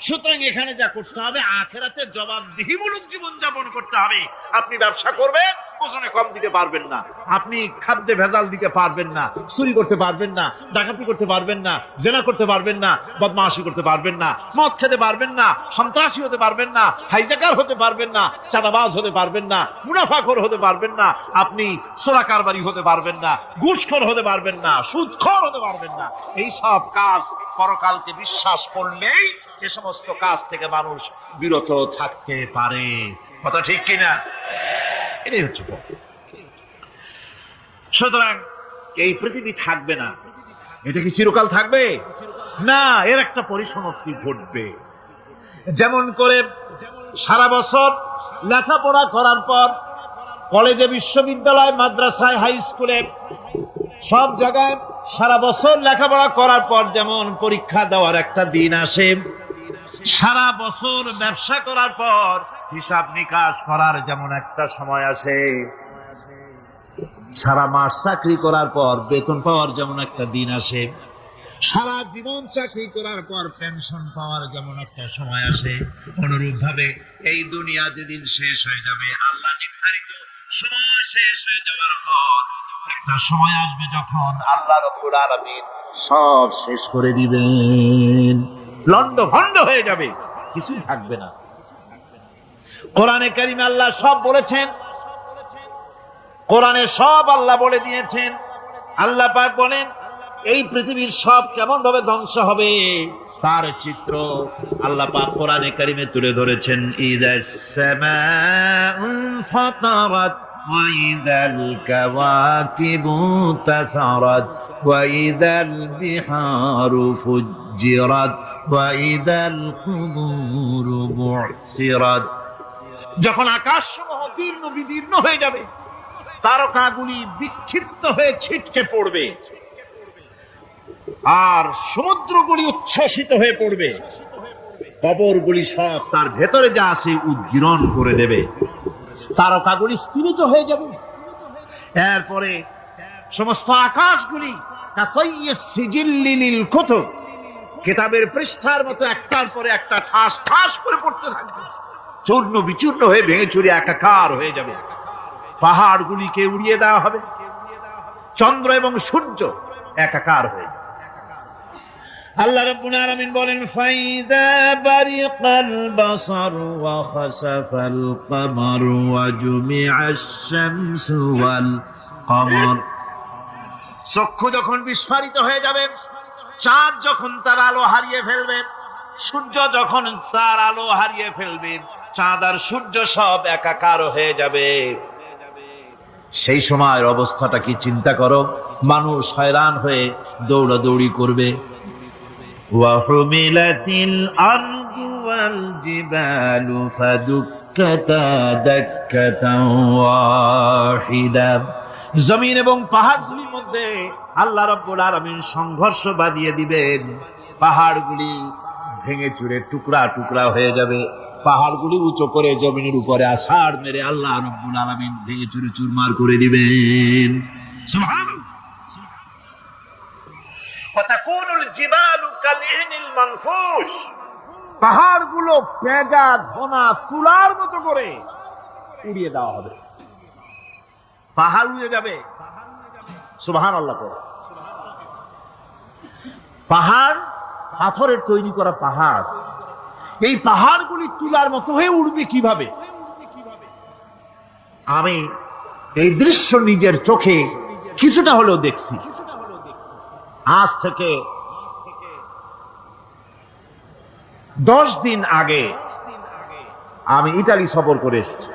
সুতরাং এখানে যা করতে হবে, আখিরাতের জবাবদিহিমূলক জীবন যাপন করতে হবে। আপনি ব্যবসা করবেন, ওজনে কম দিতে পারবেন না। আপনি খাদ্যে ভেজাল দিতে পারবেন না, চুরি করতে পারবেন না, ডাকাতি করতে পারবেন না, জেনা করতে পারবেন না, বদমাশি করতে পারবেন না, মদ খেতে পারবেন না, সন্ত্রাসী হতে পারবেন না, হাইজাকার হতে পারবেন না, চাঁদাবাজ হতে পারবেন না, মুনাফাখোর হতে পারবেন না, আপনি চোরা কারবারি হতে পারবেন না, ঘুষখোর হতে পারবেন না, সুদখোর হতে পারবেন না। এই সব কাজ পরকালকে বিশ্বাস করলেই এ সমস্ত কাজ থেকে মানুষ বিরত থাকতে পারে। কথা ঠিক কিনা? এটাই হচ্ছে। সুতরাং এই পৃথিবী থাকবে না, এটা কি চিরকাল থাকবে? না, এর একটা পরিসমাপ্তি ঘটবে। যেমন করে সারা বছর লেখাপড়া করার পর কলেজে, বিশ্ববিদ্যালয়, মাদ্রাসায়, হাই স্কুলে, সব জায়গায় সারা বছর লেখাপড়া করার পর যেমন পরীক্ষা দেওয়ার একটা দিন আসে, সারা বছর ব্যবসা করার পর হিসাব নিকাশ করার যেমন একটা সময় আসে, সারা মাস চাকরি করার পর বেতন পাওয়ার যেমন একটা দিন আসে, সারা জীবন চাকরি করার পর পেনশন পাওয়ার যেমন একটা সময় আসে, অনুরূপ ভাবে এই দুনিয়া যেদিন শেষ হয়ে যাবে, আল্লাহ নির্ধারিত সময় শেষ হয়ে যাওয়ার পর একটা সময় আসবে যখন আল্লাহ রাব্বুল আলামিন সব শেষ করে দিবেন, লন্ডভন্ড হয়ে যাবে, কিছুই থাকবে না। কোরআনে কারিমে আল্লাহ সব বলেছেন, কোরআনে সব আল্লাহ বলে দিয়েছেন। আল্লাহ পাক বলেন এই পৃথিবীর সব কেমন ভাবে ধ্বংস হবে তার চিত্র আল্লাহ পাক কোরআনে কারিমে তুলে ধরেছেন। ইযাস সামাউ ফাতারাত ওয়া ইযাল কাওয়াকিবু তাসারাত ওয়া ইযাল বিহারু ফুজ্জিরাত ওয়া ইযাল কুবুরু বু'সিরাত। যখন আকাশসমূহ দীর্ণ বিদীর্ণ হয়ে যাবে, তারকাগুলি বিক্ষিপ্ত হয়ে ছিটকে পড়বে, আর সমুদ্রগুলি উচ্ছ্বসিত হয়ে পড়বে, কবরগুলি সব তার ভেতরে যা আছে উদ্গীরণ করে দেবে, তারকাগুলি স্থিমিত হয়ে যাবে। এরপরে সমস্ত আকাশগুলি কিতাবের পৃষ্ঠার মতো একটার পরে একটা ঠাস ঠাস করে পড়তে থাকবে, চূর্ণ বিচূর্ণ হয়ে ভেঙে চুরে একাকার হয়ে যাবে। পাহাড়গুলিকে উড়িয়ে দেওয়া হবে, চন্দ্র এবং সূর্য একাকার হয়ে যাবে। আল্লাহ রাব্বুল আলামিন বলেন ফাইদা বারিকাল বাসার ওয়া খাসাফাল কমার ওয়া জুমিআশ শামসু ওয়াল কমর। চক্ষু যখন বিস্ফারিত হয়ে যাবে, চাঁদ যখন তার আলো হারিয়ে ফেলবে, সূর্য যখন তার আলো হারিয়ে ফেলবে, চাঁদ আর সূর্য সব একাকার হয়ে যাবে, সেই সময়ের অবস্থাটা কি চিন্তা করো। মানুষ হয়রান হয়ে দৌড়াদৌড়ি করবে। ওয়াহুমিলাতিল আরদু ওয়াল জিবালু ফাদুক্কাতা দাক্কাতান ওয়াহিদা। জমিন এবং পাহাড়গুলির মধ্যে আল্লাহ রাব্বুল আলামিন সংঘর্ষ বাঁধিয়ে দিবেন, পাহাড়গুলি ভেঙে চুরে টুকরা টুকরা হয়ে যাবে, পাহাড়গুলি উঁচু করে জমিনের উপরে আছাড় মেরে আল্লাহ রাব্বুল আলামিন ভেঙে চুরে চুরমার করে দিবেন। সুবহানাল্লাহ। ফাতাকুনুল জিবালু কালইনিল মানফুশ। পাহাড়গুলো পেঁজা ধোনা তুলার মতো করে উড়িয়ে দেওয়া হবে, পাহাড় উড়ে যাবে। সুবহানাল্লাহ। পাহাড় পাথরের তৈরি করা পাহাড়, এই পাহাড়গুলি তুলার মতো হয়ে উড়বে কিভাবে? আমি এই দৃশ্য নিজের চোখে কিছুটা হলেও দেখছি। আজ থেকে 10 দিন আগে আমি ইতালি সফর করে এসেছি।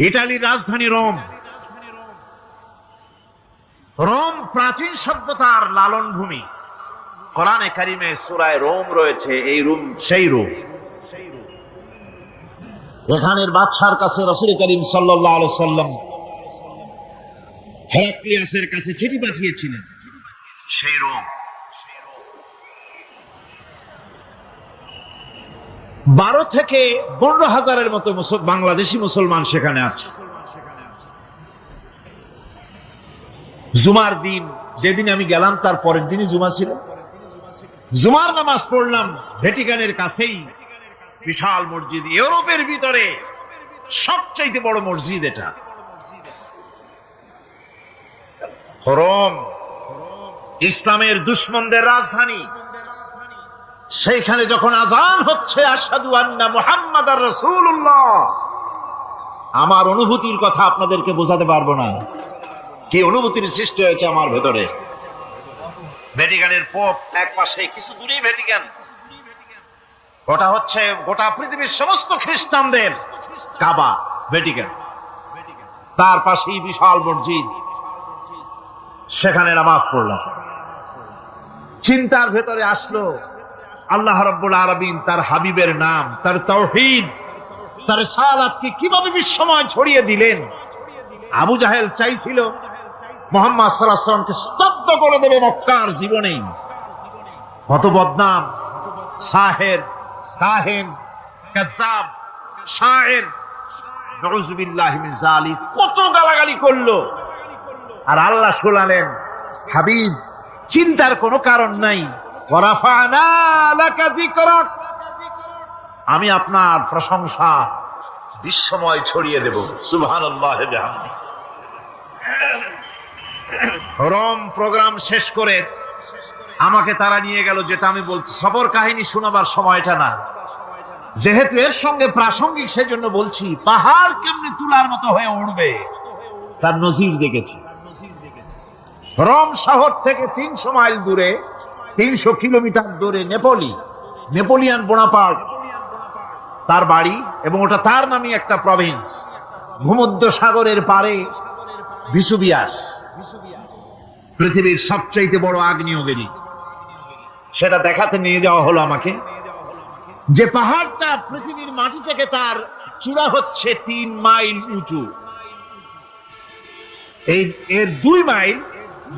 ইতালির রাজধানী রোম। রোম প্রাচীন সভ্যতার লালন ভূমি। কোরআনে কারিমে সূরায়ে রোম রয়েছে, এই রোম সেই রোম। এখানের বাদশার কাছে রাসূল করিম সাল্লাল্লাহু আলাইহি সাল্লাম হেরাক্লিয়াসের কাছে চিঠি পাঠিয়েছিলেন, সেই রোম। 12 থেকে 15,000-এর মতো বাংলাদেশি মুসলমান সেখানে আছে। জুমার দিন, যেদিন আমি গেলাম তার পরের দিনই জুমা ছিল। জুমার নামাজ পড়লাম ভ্যাটিকানের কাছেই বিশাল মসজিদ, ইউরোপের ভিতরে সবচাইতে বড় মসজিদ এটা। রোম ইসলামের দুশমনদের রাজধানী। সেইখানে যখন আযান হচ্ছে আশহাদু আন্না মুহাম্মাদার রাসূলুল্লাহ, আমার অনুভূতির কথা আপনাদেরকে বোঝাতে পারবো না, কি অনুভূতির সৃষ্টি হয়েছে আমার ভেতরে। ভ্যাটিকানের পোপ এক পাশে, কিছু দূরেই ভ্যাটিকান। ওটা হচ্ছে গোটা পৃথিবীর সমস্ত খ্রিস্টানদের কাবা, ভ্যাটিকান। তার পাশেই বিশাল মসজিদ, সেখানে নামাজ পড়লাম। চিন্তার ভেতরে আসলো আল্লাহ রাব্বুল আলামিন তার হাবিবের নাম, তার তাওহীদ, তার রিসালাতকে কিভাবে বিশ্বময় ছড়িয়ে দিলেন। আবু জাহেল চাইছিল মুহাম্মদ সাল্লাল্লাহু আলাইহি ওয়াসাল্লামকে স্তব্ধ করে দেবে মক্কার জীবনেই। কত বদনাম, সাহের, কাহেন, কাযযাব, শায়ের, নাউযুবিল্লাহি মিন যালিক, কত গালাগালি করলো। আর আল্লাহ শোনালেন, হাবিব চিন্তার কোনো কারণ নাই, ওয়ারাফা'না লাকা যিকরাক, আমি আপনার প্রশংসা বিশ্বময় ছড়িয়ে দেব। সুবহানাল্লাহি ওয়া বিহামদিহি। রোম প্রোগ্রাম শেষ করে আমাকে তারা নিয়ে গেল, যেটা আমি বলছি সফর কাহিনী শোনাবার সময়টা না, যেহেতু এর সঙ্গে প্রাসঙ্গিক সেজন্য বলছি। পাহাড় কেমনে তুলার মতো হয়ে উঠবে তার নজির দেখেছি। রোম শহর থেকে 300 মাইল দূরে, 300 কিলোমিটার দূরে নেপোলিয়ান বোনাপার্ট তার বাড়ি, এবং ওটা তার নামে একটা প্রভিন্স। ভূমধ্য সাগরের পারে ভিসুভিয়াস, পৃথিবীর সবচাইতে বড় আগ্নেয়গিরি। সেটা দেখাতে নিয়ে যাওয়া হলো আমাকে, যে পাহাড়টা পৃথিবীর মাটি থেকে তার চূড়া হচ্ছে 3 মাইল উঁচু। এর 2 মাইল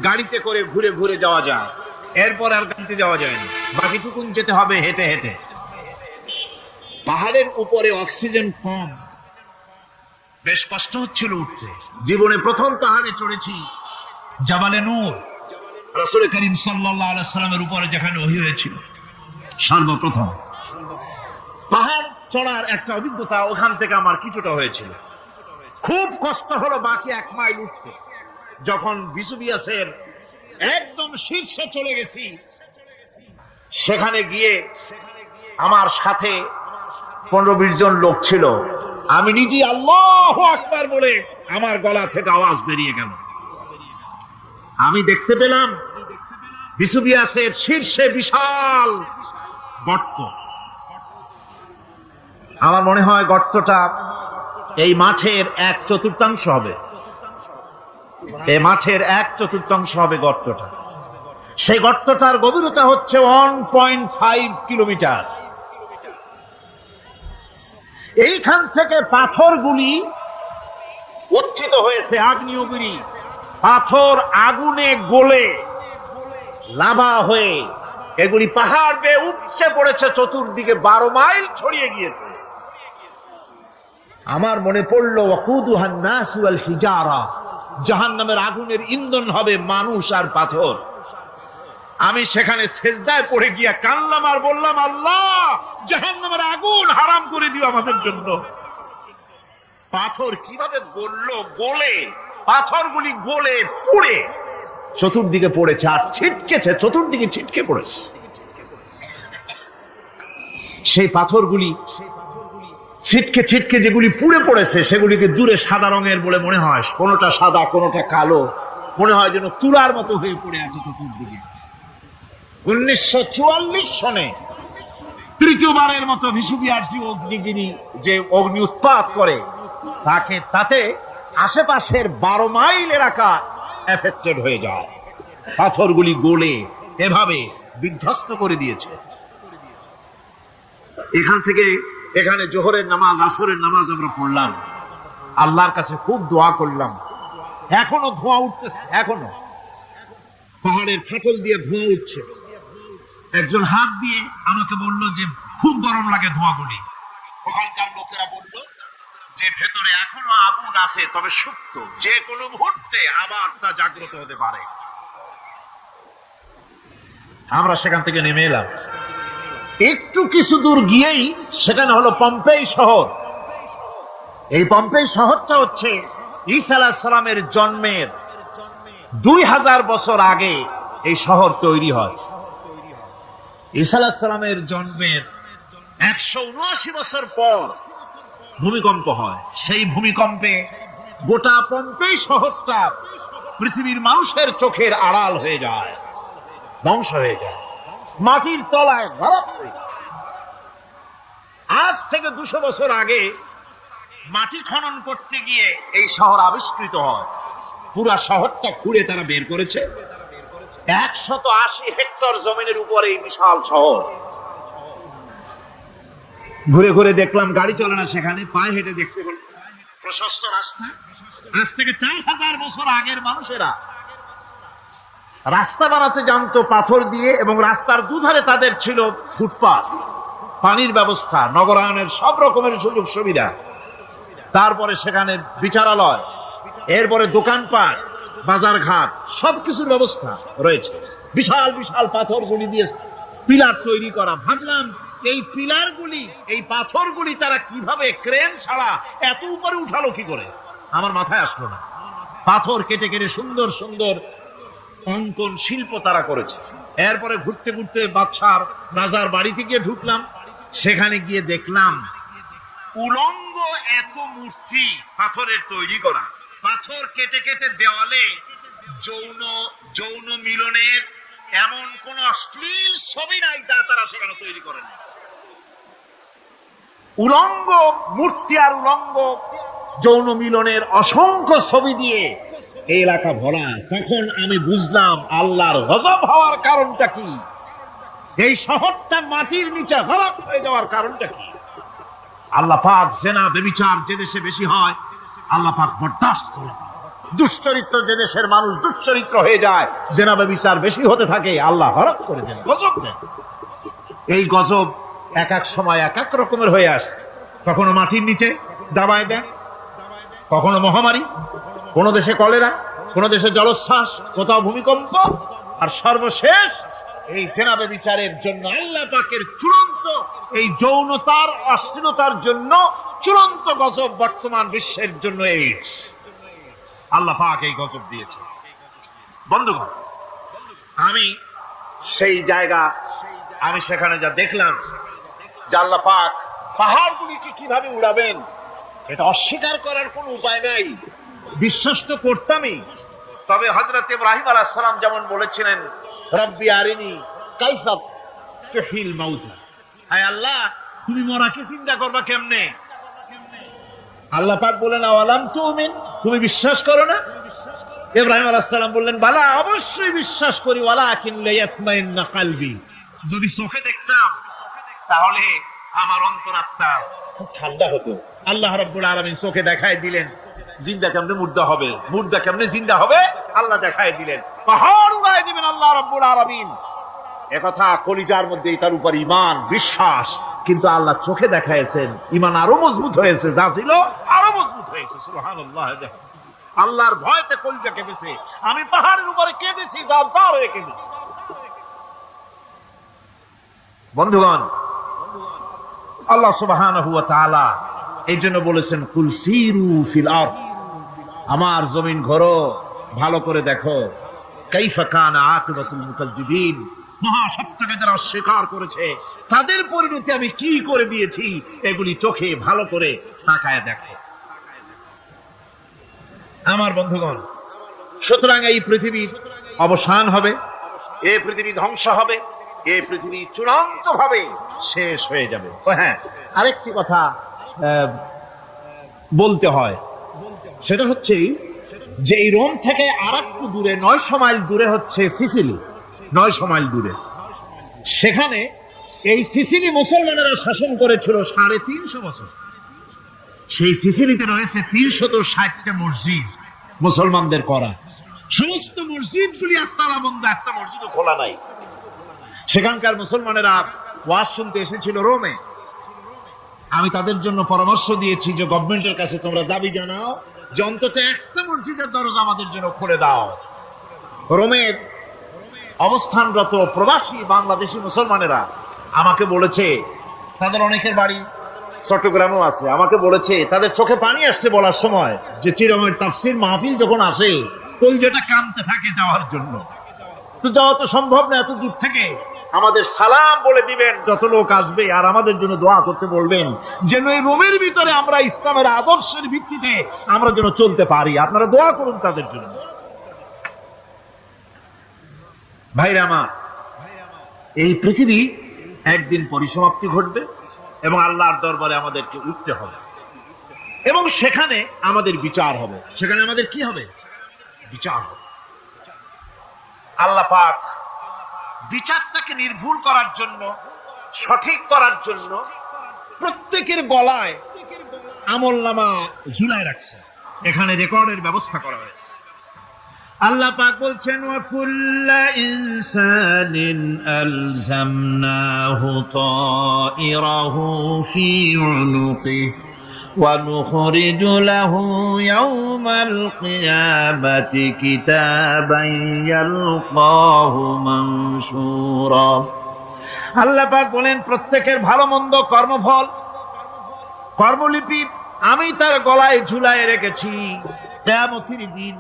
গাড়িতে করে ঘুরে ঘুরে যাওয়া যায়, এরপর আর গাড়িতে যাওয়া যায় না, বাকিটুকুন যেতে হবে হেঁটে হেঁটে। পাহাড়ের উপরে অক্সিজেন কম, বেশ কষ্ট হচ্ছিল উঠতে। জীবনে প্রথম পাহাড়ে চড়েছি, জাবালে নূর, রাসূল করিম সাল্লাল্লাহু আলাইহি ওয়াসাল্লামের উপরে যেখানে ওহী হয়েছিল সর্বপ্রথম। পাহাড় চড়ার একটা অভিজ্ঞতা ওখান থেকে আমার কিছুটা হয়েছিল। খুব কষ্ট হলো বাকি 1 মাইল উঠতে। যখন ভিসুভিয়াসের একদম শীর্ষে চলে গেছি, সেখানে গিয়ে আমার সাথে 15-20 জন লোক ছিল। আমি নিজেই আল্লাহু আকবার বলে আমার গলা থেকে আওয়াজ বেরিয়ে গেল। আমি দেখতে পেলাম ভিসুভিয়াসের শীর্ষে বিশাল গর্ত। আমার মনে হয় গর্তটা এই মাঠের 1/4 হবে। এই মাঠের 1/4 হবে গর্তটা। সেই গর্তটার গভীরতা হচ্ছে 1.5 কিলোমিটার। এইখান থেকে পাথরগুলি উত্থিত হয়েছে, আগ্নেয়গিরি পাথর আগুনে গলে লাভা হয়ে এগুলি পাহাড় বেয়ে উপচে পড়েছে, চতুর্দিকে 12 মাইল ছড়িয়ে গিয়েছে। আমার মনে পড়ল ওয়াকুদুহান নাস ওয়াল হিজারা, জাহান্নামের আগুনের ইন্ধন হবে মানুষ আর পাথর। আমি সেখানে সেজদায় পড়ে গিয়া কানলাম আর বললাম, আল্লাহ জাহান্নামের আগুন হারাম করে দিও আমাদের জন্য। পাথর কিভাবে গললো, গলে পাথরগুলি গলে পুড়ে চতুর্দিকে পড়েছে, আর ছিটকেছে, চতুর্দিকে ছিটকে পড়েছে। সেই পাথরগুলি ছিটকে ছিটকে যেগুলি পুড়ে পড়েছে, সেগুলিকে দূরে সাদা রঙের বলে মনে হয়। কোনোটা সাদা, কোনোটা কালো, মনে হয় যেন তুলার মতো হয়ে পড়ে আছে চতুর্দিকে। 1944 সনে তৃতীয়বারের মতো ভিসুভিয়াস অগ্নিগিরি যে অগ্নি উৎপাত করে, তাতে আশেপাশের 12 মাইল এলাকা এফেক্টেড হয়ে যায়। পাথরগুলি গলে এভাবে বিধ্বস্ত করে দিয়েছে। এখান থেকে এখানে জোহরের নামাজ, আসরের নামাজ আমরা পড়লাম, আল্লাহর কাছে খুব দোয়া করলাম। এখনো ধোঁয়া উঠতেছে, এখনো পাহাড়ের ফাটল দিয়ে ধোঁয়া উঠছে। একজন হাত দিয়ে আমাকে বলল যে খুব গরম লাগে ধোঁয়াগুলি। ওখানকার লোকেরা বলল যে ভেতরে এখনো আগুন আছে, তবে সুপ্ত, যে কোনো মুহূর্তে আবার তা জাগ্রত হতে পারে। আমরা সেখান থেকে নেমে এলাম। একটু কিছু দূর গিয়েই সেখানে হলো পম্পেই শহর। এই পম্পেই শহরটা হচ্ছে ঈসা আলাইহিস সালামের জন্মের 2000 বছর আগে এই শহর তৈরি হয়। ঈসা আলাইহিস সালামের জন্মের 179 বছর পর ভূমিকম্প হয়। সেই ভূমিকম্পে গোটা পম্পেই শহরটা পৃথিবীর মানুষের চোখের আড়াল হয়ে যায়, ধ্বংস হয়ে যায়, মাটির তলায় গরক হয়ে যায়। আজ থেকে 200 বছর আগে মাটি খনন করতে গিয়ে এই শহর আবিষ্কৃত হয়। পুরা শহরটা খুঁড়ে তারা বের করেছে। 180 হেক্টর জমিনের উপরে এই বিশাল শহর। ঘুরে ঘুরে দেখলাম, গাড়ি চলে না সেখানে, পায়ে হেঁটে দেখতে হলো। প্রশস্ত রাস্তা। আজ থেকে 4000 বছর আগের মানুষেরা রাস্তা বানাতে জানতো পাথর দিয়ে, এবং রাস্তার দুধারে তাদের ছিল ফুটপাত, পানির ব্যবস্থা, নগরায়নের সব রকমের সুযোগ সুবিধা। তারপরে সেখানে বিচারালয়, এরপরে দোকানপাট, বাজার ঘাট, সবকিছুর ব্যবস্থা রয়েছে। বিশাল বিশাল পাথরগুলি দিয়ে পিলার তৈরি করা। ভাবলাম এই পিলারগুলি, এই পাথরগুলি তারা কিভাবে ক্রেন ছাড়া এত উপরে উঠালো কি করে, আমার মাথায় আসলো না। পাথর কেটে কেটে সুন্দর সুন্দর অঙ্কন শিল্প তারা করেছে। এরপরে ঘুরতে ঘুরতে বাদশার রাজার বাড়িতে গিয়ে ঢুকলাম। সেখানে গিয়ে দেখলাম উলঙ্গ এত মূর্তি পাথরের তৈরি করা। পাথর কেটে কেটে দেওয়ালে যৌন মিলনের এমন কোন অশ্লীল ছবি নাই যা তারা সেখানে তৈরি করে না। উলঙ্গ মূর্তি আর উলঙ্গ যৌন মিলনের অসংখ্য ছবি দিয়ে এই এলাকা ভরা। তখন আমি বুঝলাম আল্লাহর গজব হওয়ার কারণটা কি, এই শহরটা মাটির নিচে হরক হয়ে যাওয়ার কারণটা কি। আল্লাহ পাক জেনা ব্যভিচার যে দেশে বেশি হয় আল্লাহ পাক বরদাস্ত করেন। দুশ্চরিত্র যে দেশের মানুষ দুশ্চরিত্র হয়ে যায়, জেনা ব্যভিচার বেশি হতে থাকে, আল্লাহ হরক করে দেন, গজব দেন। এই গজব এক এক সময় এক এক রকমের হয়ে আসে। কখনো মাটির নিচে দাবায় দেন, কখনো মহামারী, কোন দেশে কলেরা, কোন দেশে জলোচ্ছ্বাস, কোথাও ভূমিকম্প, আর সর্বশেষ এই জেনা ব্যভিচারের জন্য আল্লাহ পাকের চূড়ান্ত, এই যৌনতার অশ্লীলতার জন্য চূড়ান্ত গজব বর্তমান বিশ্বের জন্য এইডস। আল্লাহ পাক এই গজব দিয়েছে। বন্ধুগণ, আমি সেই জায়গা, আমি সেখানে যা দেখলাম যে আল্লাহ পাক পাহাড়গুলিকে কিভাবে উড়াবেন, এটা অস্বীকার করার কোন উপায় নাই। বিশ্বাস তো করতামই। তবে হযরত ইব্রাহিম আলাইহিস সালাম যেমন বলেছিলেন, রব্বি আরিনি কাইফা তুহিল মাউতা, আয় আল্লাহ তুমি মরাকে চিন্তা করবা কেমনে। আল্লাহ পাক বলেন, আওয়ালাম তুমিন, তুমি বিশ্বাস করো না? ইব্রাহিম আলাইহিস সালাম বললেন, বালা, অবশ্যই বিশ্বাস করি, ওয়ালাকিন লিয়াতমাইন্না কলবি, যদি চোখে দেখতাম তাহলে আমার অন্তরাত্মা খুব ঠান্ডা হতো। আল্লাহ রাব্বুল আলামিন চোখে দেখায় দিলেন জিন্দা কেমনে মুর্দা হবে, মুর্দা কেমনে জিন্দা হবে, আল্লাহ দেখায় দিলেন। পাহাড় উড়ায় দিবেন আল্লাহ রাব্বুল আলামিন। একথা কলিজার মধ্যে এটার উপর ঈমান, বিশ্বাস, কিন্তু আল্লাহ চোখে দেখাইছেন, ঈমান আরো মজবুত হয়েছে, যা ছিল আরো মজবুত হয়েছে। সুবহানাল্লাহ। আল্লাহর ভয়তে কলিজা কেঁদেছে। আমি পাহাড়ের উপরে কেঁদেছি, যার যার হয়ে কেঁদেছি। বন্ধুগণ, আল্লাহ সুবহানাহু ওয়া তাআলা এই জন্য বলেছেন, কুল সিরু ফিল আরদ, আমার জমিন ঘোরো, ভালো করে দেখো, কাইফা কানা আকিবাতুল মুকাজ্জিবিন, মহাসত্যকে যারা অস্বীকার করেছে তাদের পরিণতি আমি কি করে দিয়েছি, এগুলি চোখে ভালো করে তাকায় দেখো। আমার বন্ধুগণ, সুতরাং এই পৃথিবীর অবসান হবে, এই পৃথিবী ধ্বংস হবে, এই পৃথিবী চূড়ান্ত ভাবে শেষ হয়ে যাবে। ও হ্যাঁ, আরেকটি কথা বলতে হয়, সেটা হচ্ছে যে এই রোম থেকে আর একটু দূরে 900 মাইল দূরে হচ্ছে সিসিলি, 900 মাইল দূরে। সেখানে এই সিসিলি মুসলমানেরা শাসন করেছিল 350 বছর। সেই সিসিলিতে রয়েছে 360টা মসজিদ মুসলমানদের করা। সমস্ত মসজিদগুলি আজ তালা বন্ধ, একটা মসজিদও খোলা নাই। সেখানকার মুসলমানেরা ওয়াজ শুনতে এসেছিল রোমে। আমি তাদের জন্য পরামর্শ দিয়েছি যে গভর্নমেন্টের কাছে তোমরা দাবি জানাও যে অন্তত একটা মসজিদের দরজা আমাদের জন্য খুলে দাও। রোমের অবস্থানরত প্রবাসী বাংলাদেশি মুসলমানেরা আমাকে বলেছে, তাদের অনেকের বাড়ি চট্টগ্রামেও আছে, আমাকে বলেছে তাদের চোখে পানি আসছে বলার সময় যে চিরমের তাফসীর মাহফিল যখন আসে কলজেটা কাঁদতে থাকে যাওয়ার জন্য। তো যাওয়া তো সম্ভব না এত দূর থেকে, আমাদের সালাম বলে দিবেন যত লোক আসবে, আর আমাদের জন্য দোয়া করতে বলবেন যেন এই রোমের ভিতরে আমরা ইসলামের আদর্শের ভিত্তিতে আমরা যেন চলতে পারি। আপনারা দোয়া করুন তাদের জন্য। ভাইরা আমার, এই পৃথিবী একদিন পরিসমাপ্তি ঘটবে এবং আল্লাহর দরবারে আমাদেরকে উঠতে হবে এবং সেখানে আমাদের বিচার হবে। সেখানে আমাদের কি হবে? বিচার হবে। আল্লাহ পাক বিচারটাকে নির্ভুল করার জন্য, সঠিক করার জন্য প্রত্যেকের গলায় আমলনামা ঝুলায় রাখছে। এখানে রেকর্ডের ব্যবস্থা করা হয়েছে। আল্লাহ পাক বলছেন, ওয়া কুল্লা ইনসানিন আলজামনাহু তাইরাহু ফি উনুকিহি ওয়া নুখরিজু লাহু ইয়াওমাল কিয়ামাতি কিতাবান ইয়ালকাহু মানশুরা। আল্লাহ পাক বলেন, প্রত্যেকের ভালো মন্দ কর্মফল, কর্মলিপি আমি তার গলায় ঝুলায় রেখেছি। কিয়ামতের দিন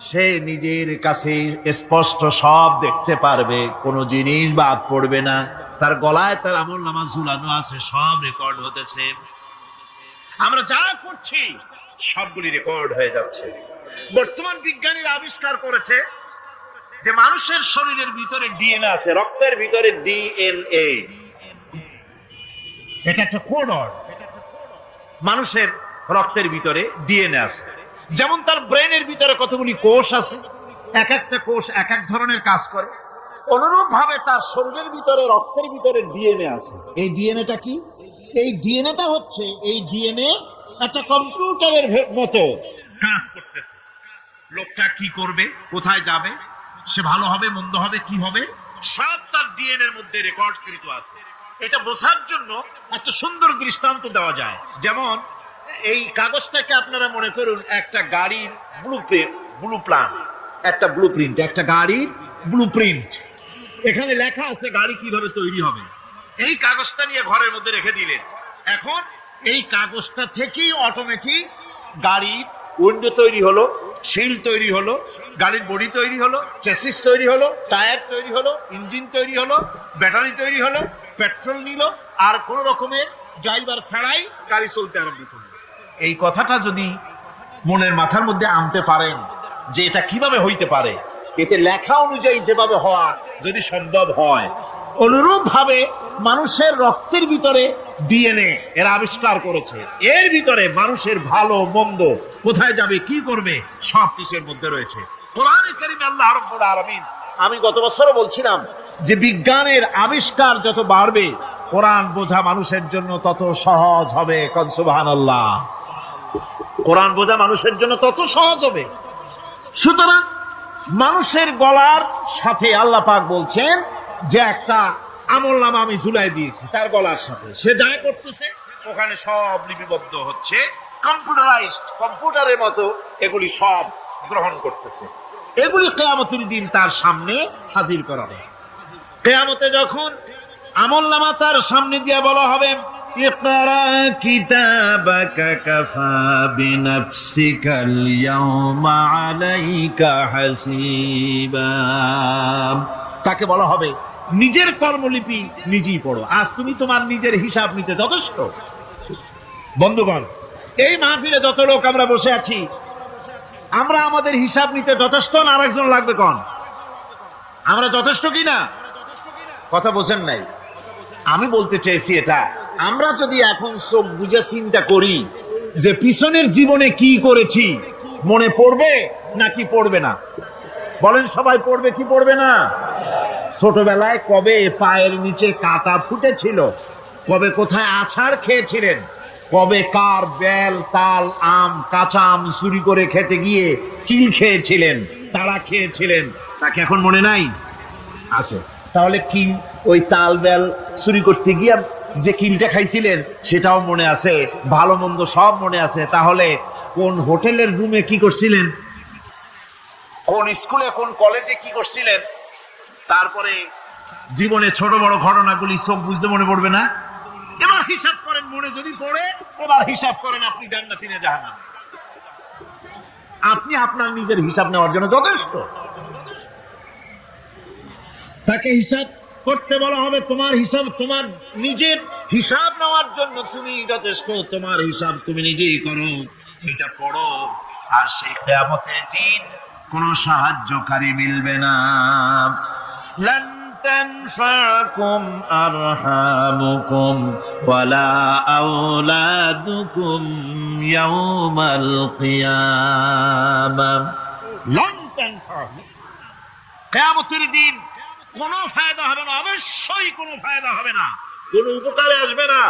সে নিজের কাছে স্পষ্ট সব দেখতে পারবে, কোনো জিনিস বাদ পড়বে না। তার গলায় তার আমলনামা ঝুলানো আছে, সব রেকর্ড হতেছে। আমরা যা করছি সবগুলি রেকর্ড হয়ে যাচ্ছে। বর্তমান বিজ্ঞানীরা আবিষ্কার করেছে যে মানুষের শরীরের ভিতরে ডিএনএ আছে, রক্তের ভিতরে ডিএনএ, এটা একটা কোড। মানুষের রক্তের ভিতরে ডিএনএ আছে। যেমন তার ব্রেনের ভিতরে কতগুলি কোষ আছে, এক একটা কোষ এক এক ধরনের কাজ করে, অনুরূপ ভাবে তার শরীরের ভিতরে রক্তের ভিতরে ডিএনএ আছে। এই ডিএনএটা কি? এই ডিএনএটা হচ্ছে, এই ডিএনএ একটা কম্পিউটারের মতো কাজ করতেছে। লোকটা কি করবে, কোথায় যাবে, সে ভালো হবে মন্দ হবে কি হবে, সব তার ডিএনএ এর মধ্যে রেকর্ডকৃত আছে। এটা বোঝার জন্য একটা সুন্দর দৃষ্টান্ত দেওয়া যায়। যেমন এই কাগজটাকে আপনারা মনে করুন একটা গাড়ির একটা ব্লুপ্রিন্ট, একটা গাড়ির ব্লুপ্রিন্ট। এখানে লেখা আছে গাড়ি কিভাবে তৈরি হবে। এই কাগজটা নিয়ে ঘরের মধ্যে রেখে দিলেন। এখন এই কাগজটা থেকেই অটোমেটিক গাড়ির উইন্ডো তৈরি হলো, শিল তৈরি হলো, গাড়ির বডি তৈরি হলো, চেসিস তৈরি হলো, টায়ার তৈরি হলো, ইঞ্জিন তৈরি হলো, ব্যাটারি তৈরি হলো, পেট্রোল নিল, আর কোন রকমের ড্রাইভার ছাড়াই গাড়ি চলতে আরম্ভ করলো। এই কথাটা যদি মনের মাথার মধ্যে আনতে পারেন যে এটা কিভাবে হইতে পারে, এতে লেখা অনুযায়ী যেভাবে হওয়া যদি সম্ভব হয়, অনুরূপ ভাবে মানুষের রক্তের ভিতরে ডিএনএ এরা আবিষ্কার করেছে। এর ভিতরে মানুষের ভালো মন্দ, কোথায় যাবে কি করবে, সব কিছুর মধ্যে রয়েছে। কোরআনে কারীমে আল্লাহ রাব্বুল আলামিন, আমি গত বছরও বলছিলাম যে বিজ্ঞানের আবিষ্কার যত বাড়বে কোরআন বোঝা মানুষের জন্য তত সহজ হবে। কোন সুবহানাল্লাহ। কোরআন বোঝা মানুষের জন্য তত সহজ হবে। সুতরাং মানুষের গলার সাথে আল্লাহ পাক বলছেন যে একটা আমলনামা আমি ঝুলাই দিয়েছি তার গলার সাথে, সে যা করতেছে ওখানে সব লিপিবদ্ধ হচ্ছে, কম্পিউটারাইজড, কম্পিউটারের মতো এগুলি সব গ্রহণ করতেছে। এগুলি কিয়ামতের দিন তার সামনে হাজির করা হবে। কিয়ামতে যখন আমলনামা তার সামনে দিয়ে বলা হবে, ইকরা কিতাবাকা কাফা বিনাফসিকাল ইয়াওমা আলাইকা হাসিবা, তাকে বলা হবে নিজের কর্মলিপি নিজেই পড়ো, আজ তুমি তোমার নিজের হিসাব নিতে যথেষ্ট। বন্ধুগণ, এই মাহফিলে যত লোক আমরা বসে আছি, আমরা আমাদের হিসাব নিতে যথেষ্ট না আরেকজন লাগবে? কোন আমরা যথেষ্ট কিনা? কথা বোঝেন নাই। আমি বলতে চাইছি এটা, আমরা যদি এখন চোখ বুঝে চিন্তা করি যে পিছনের জীবনে কি করেছি, মনে পড়বে নাকি পড়বে না? বলেন সবাই পড়বে কি পড়বে না? ছোটবেলায় কবে পায়ের নিচে কাঁটা ফুটেছিল, কবে কোথায় আছাড় খেয়েছিলেন, কবে কার বেল তাল আম কাঁচা আম চুরি করে খেতে গিয়ে কিল খেয়েছিলেন, তাড়া খেয়েছিলেন, তাকে এখন মনে নাই? আছে। তাহলে কি ওই তাল বেল চুরি করতে গিয়ে যে কিলটা খাইছিলেন সেটাও মনে আছে, ভালো মন্দ সব মনে আছে। তাহলে কোন হোটেলের রুমে কি করছিলেন, কোন স্কুলে কোন কলেজে কি করছিলেন, তারপরে জীবনে ছোট বড় ঘটনাগুলি সব বুঝতে মনে পড়বে না? এবার হিসাব করেন, মনে যদি পড়ে এবার হিসাব করেন আপনি জান্নাতি না জাহান্নামী। আপনি আপনার নিজের হিসাব নেওয়ার জন্য যথেষ্ট। তাকে হিসাব করতে বলা হবে, তোমার হিসাব, তোমার নিজের হিসাব নেওয়ার জন্য তুমি যথেষ্ট, তোমার হিসাব তুমি নিজেই করো, এটা পড়ো। আর সেই কিয়ামতের দিন কোনো সাহায্যকারী মিলবে না। লান তানফাকুম আরহামুকুম ওয়ালা আওলাদুকুম ইয়াউমাল কিয়ামাহ। লান তানফাকুম, কিয়ামতের দিন কোনো ফায়দা হবে না, অবশ্যই কোনো ফায়দা হবে না, কোনো উপকারে আসবে না।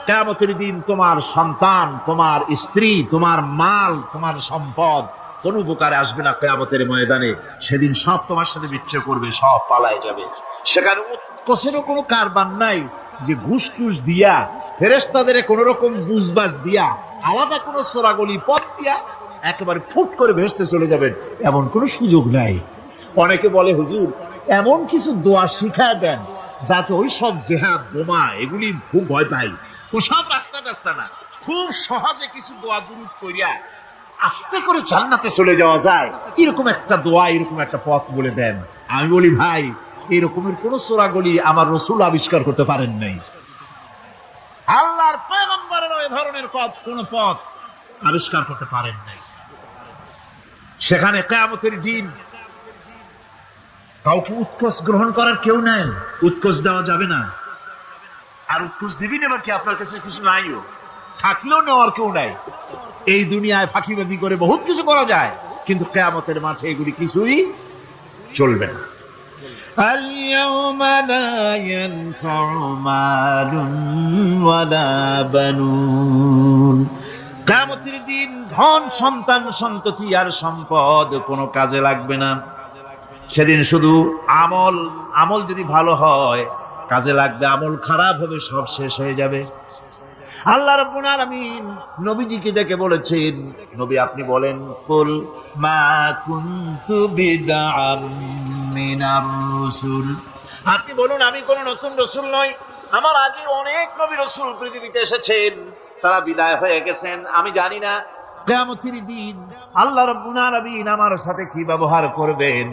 কিয়ামতের দিন তোমার সন্তান, তোমার স্ত্রী, তোমার মাল, তোমার সম্পদ কোনো উপকারে আসবে না কিয়ামতের ময়দানে। সেদিন সব তোমার সাথে বিচ্ছেদ করবে, সব পালায় যাবে। সেখানে উৎকোষেরও কোনো কারবার নাই যে ঘুষ টুস দিয়া, ফেরেশতাদের কোনো রকম বুঝবাজ দিয়া, আলাদা কোনো চোরাগলি পথ দিয়া একেবারে ফুট করে ভেসতে চলে যাবেন, এমন কোনো সুযোগ নাই। অনেকে বলে হুজুর এমন কিছু দোয়া শিখায় দেন যাতে ওই সব জেহাদ বোমা এগুলি খুব ভয় পাই, ওসব রাস্তা টাস্তা না, খুব সহজে কিছু দোয়া দুরূদ করিয়া আস্তে করে জান্নাতে চলে যাওয়া যায়, এরকম একটা দোয়া, এরকম একটা পথ বলে দেন। আমি বলি ভাই, এরকমের কোন চোরাগলি আমার রাসূল আবিষ্কার করতে পারেন নাই। আল্লাহর পয়গম্বরের ওই ধরনের পথ, কোন পথ আবিষ্কার করতে পারেন নাই। সেখানে কিয়ামতের দিন কাউকে উৎকোচ গ্রহণ করার কেউ নাই, উৎকোচ দেওয়া যাবে না। আর উৎকোচ দিবি না কি, আপনার কাছে কিছু নাইও, থাকলেও নেওয়ার কেউ নাই। এই দুনিয়ায় ফাঁকিবাজি করে বহুত কিছু করা যায়, কিন্তু কিয়ামতের মাঠে এগুলি কিছুই চলবে না। আল-ইয়াওমা লা ইয়ানফাউ মালুন ওয়ালা বানুন। কিয়ামতের দিন ধন সন্তান সন্ততি আর সম্পদ কোনো কাজে লাগবে না। সেদিন শুধু আমল, আমল যদি ভালো হয় কাজে লাগবে, আমল খারাপ হবে সব শেষ হয়ে যাবে। আল্লাহ রাব্বুল আলামিন নবীজিকে ডেকে বলেছেন, নবী আপনি বলেন, কুল মা কুনতু বিদআম মিনার রাসূল, আপনি বলুন আমি কোন নতুন রাসূল নই, আমার আগে অনেক নবী রাসূল পৃথিবীতে এসেছেন, তারা বিদায় হয়ে গেছেন। আমি জানি না কিয়ামতের দিন আল্লাহ রাব্বুল আলামিন আমার সাথে কি ব্যবহার করবেন,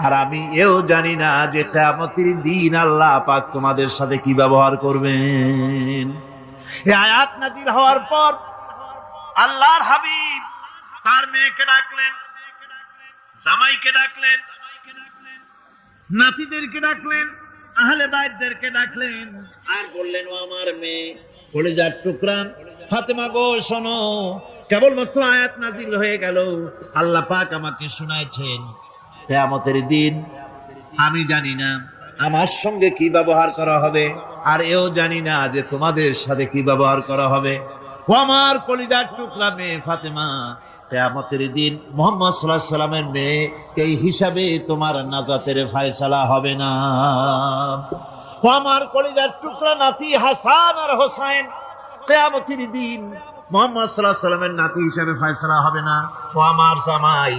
আর আমি এও জানি না যে কিয়ামতের দিন আল্লাহ পাক তোমাদের সাথে কি ব্যবহার করবেন। এই আয়াত নাযিল হওয়ার পর আল্লাহর হাবিব তার মেয়েকে ডাকলেন, জামাইকে ডাকলেন, নাতিদেরকে ডাকলেন, আহলে বাইতদেরকে ডাকলেন, আর বললেন, ও আমার মেয়ে, কলিজার টুকরা ফাতেমা গো শোনো, কেবলমাত্র আয়াত নাযিল হয়ে গেল, আল্লাহ পাক আমাকে শোনাইছেন কিয়ামতের দিন আমি জানি না আমার সঙ্গে কি ব্যবহার করা হবে, আর এও জানি না যে তোমাদের সাথে কি ব্যবহার করা হবে। ও আমার কলিজার টুকরা মেয়ে ফাতেমা, কিয়ামতের দিন মুহাম্মদ সাল্লাল্লাহু আলাইহি সাল্লামের মেয়ে, এই হিসাবে তোমার নাজাতের ফয়সালা হবে না। ও আমার কলিজার টুকরা নাতি হাসান আর হোসেন, কিয়ামতের দিন মুহাম্মদ সাল্লাল্লাহু আলাইহি সাল্লামের নাতি হিসাবে ফয়সালা হবে না। ও আমার জামাই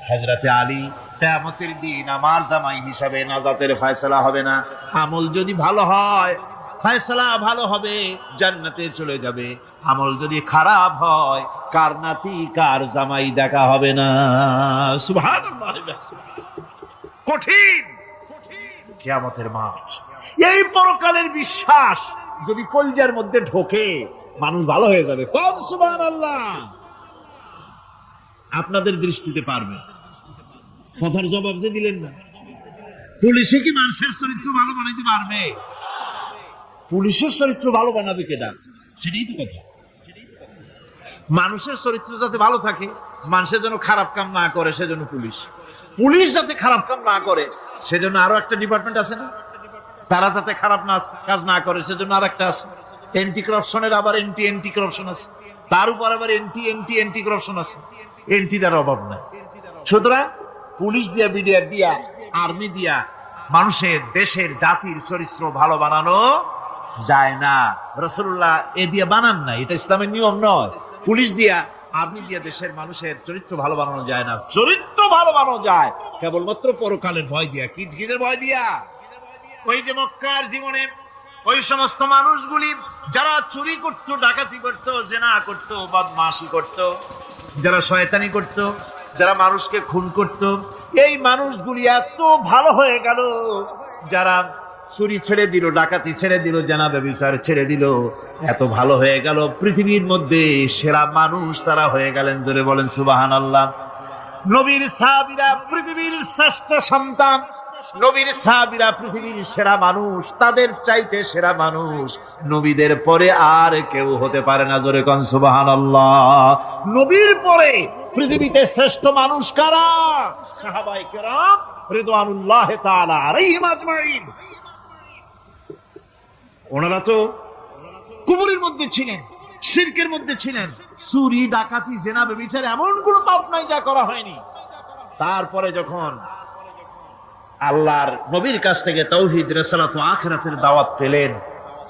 হযরতে আলী, কিয়ামতের দিন আমার জামাই হিসাবে নাজাতের ফয়সালা হবে না। আমল যদি ভালো হয় ফয়সালা ভালো হবে, জান্নাতে চলে যাবে। আমল যদি খারাপ হয় কার নাতি কার জামাই দেখা হবে না। সুবহানাল্লাহ। কঠিন কিয়ামতের মাঠ। এই পরকালের বিশ্বাস যদি কলিজার মধ্যে ঢোকে মানুষ ভালো হয়ে যাবে। কোন সুবহানাল্লাহ। আপনাদের দৃষ্টিতে পারবে। কথার জবাব যে দিলেন না, পুলিশে কি মানুষের চরিত্র ভালো বানাইতে পারবে? পুলিশের চরিত্র ভালো বানাবে কেডা? সেটাই তো কথা। মানুষের চরিত্র যাতে ভালো থাকে মানুষের জন্য খারাপ কাম না করে সেজন্য পুলিশ, পুলিশ যাতে খারাপ কাম না করে সেজন্য আরো একটা ডিপার্টমেন্ট আছে না, তারা যাতে খারাপ না কাজ না করে সেজন্য আর একটা আছে, এন্টি করাপশনের আবার এন্টি করাপশন আছে, তার উপর আবার এন্টি করাপশন আছে, এন্টিটার অভাব নাই। সুতরাং পুলিশ দিয়া, বিডিআর দিয়া, আর্মি দিয়া মানুষের, দেশের, জাতির চরিত্র ভালো বানানো যায় না। রাসূলুল্লাহ এ দিয়ে বানান না, এটা ইসলামের নিয়ম নয়। পুলিশ দিয়া, আর্মি দিয়া দেশের মানুষের চরিত্র ভালো বানানো যায় না। চরিত্র ভালো বানানো যায় কেবলমাত্র পরকালের ভয় দিয়া। কিসের ভয় দিয়া? ওই যে মক্কার জীবনে ওই সমস্ত মানুষগুলি যারা চুরি করত, ডাকাতি করত, জেনা করত, বদমাশি করত, যারা শয়তানি করত, যারা মানুষকে খুন করত, এই মানুষগুলি এত ভালো হয়ে গেল, যারা চুরি ছেড়ে দিল, ডাকাতি ছেড়ে দিল, জেনা ব্যভিচার ছেড়ে দিল, এত ভালো হয়ে গেল, পৃথিবীর মধ্যে সেরা মানুষ তারা হয়ে গেলেন। জোরে বলেন সুবহানাল্লাহ। নবীর সাহাবীরা পৃথিবীর শ্রেষ্ঠ সন্তান, নবীর সাহাবীরা পৃথিবীর সেরা মানুষ, তাদের চাইতে সেরা মানুষ নবীদের পরে আর কেউ হতে পারে না। জোরে কোন সুবহানাল্লাহ। নবীর পরে পৃথিবীতে শ্রেষ্ঠ মানুষ কারা? সাহাবায়ে কেরাম রিদওয়ানুল্লাহ তাআলা আলাইহিম আজমাইন। ওনারা তো কুফরের মধ্যে ছিলেন, শিরকের মধ্যে ছিলেন, চুরি, ডাকাতি, জেনা, ব্যভিচার এমন কোন পাপ নাই যা করা হয়নি। তারপরে যখন আল্লাহর নবীর কাছ থেকে তাওহীদ, রিসালাত ও আখিরাতের দাওয়াত পেলেন,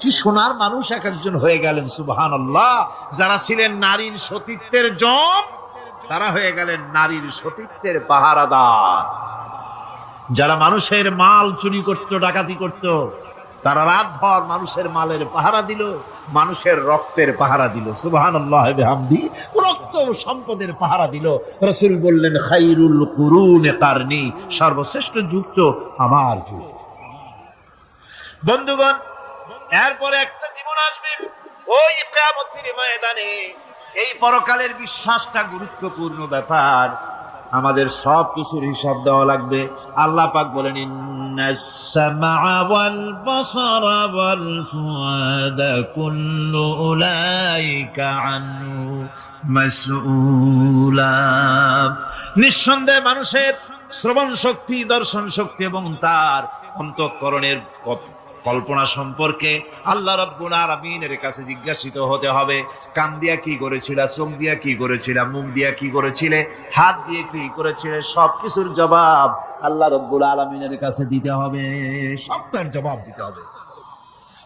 কি সোনার মানুষ এক একজন হয়ে গেলেন। সুবহানাল্লাহ। যারা ছিলেন নারীর সতীত্বের জম, তারা হয়ে গেলেন নারীর সতীত্বের পাহারাদার। যারা মানুষের মাল চুরি করত, ডাকাতি করত, তারা রাতভর মানুষের মালের পাহারা দিল, মানুষের রক্তের পাহারা দিল। সুবহানাল্লাহ বিহামদি। রক্ত সম্পদের পাহারা দিল। রাসূল বললেন, খায়রুল কুরুনে কারনি, সর্বশ্রেষ্ঠ যুগ তো আমার যুগ। বন্ধুগণ, এরপরে একটা জীবন আসবে, ওই কিয়ামতের ময়দানে। এই পরকালের বিশ্বাসটা গুরুত্বপূর্ণ ব্যাপার। আমাদের সব কিছুর হিসাব দেওয়া লাগবে। আল্লাহ পাক বলেন, ইন্নাস সামআ ওয়াল বাসারা ওয়াল ফুআদা কুল্লু উলাইকা আনহু মাসউলা। নিঃসন্দেহে মানুষের শ্রবণ শক্তি, দর্শন শক্তি এবং তার অন্তঃকরণের কল্পনা সম্পর্কে আল্লাহ রাব্বুল আলামিনের কাছে জিজ্ঞাসিত হতে হবে। কান দিয়া কি করেছিলা, চোখ দিয়া কি করেছিলা, মুখ দিয়া কি করেছিলে, হাত দিয়ে কি করেছিলে, সবকিছুর জবাব আল্লাহ রাব্বুল আলামিনের কাছে দিতে হবে। সবটার জবাব দিতে হবে,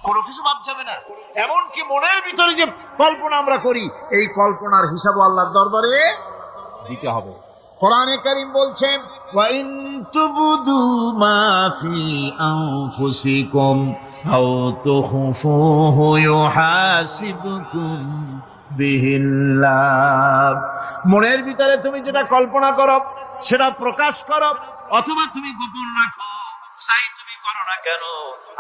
কোনো কিছু বাদ যাবে না। এমনকি মনের ভিতরে যে কল্পনা আমরা করি, এই কল্পনার হিসাবও আল্লাহর দরবারে দিতে হবে। কোরআনে কারীম বলছেন, ওয়া ইন তুবদু মা ফি আনফুসিকুম আও তুখফুহু ইউহাসিবকুম বিহিল্লাহ। মনের ভিতরে তুমি যেটা কল্পনা করো সেটা প্রকাশ করো, অথবা তুমি গোপন রাখো, চাই তুমি করো না কেন,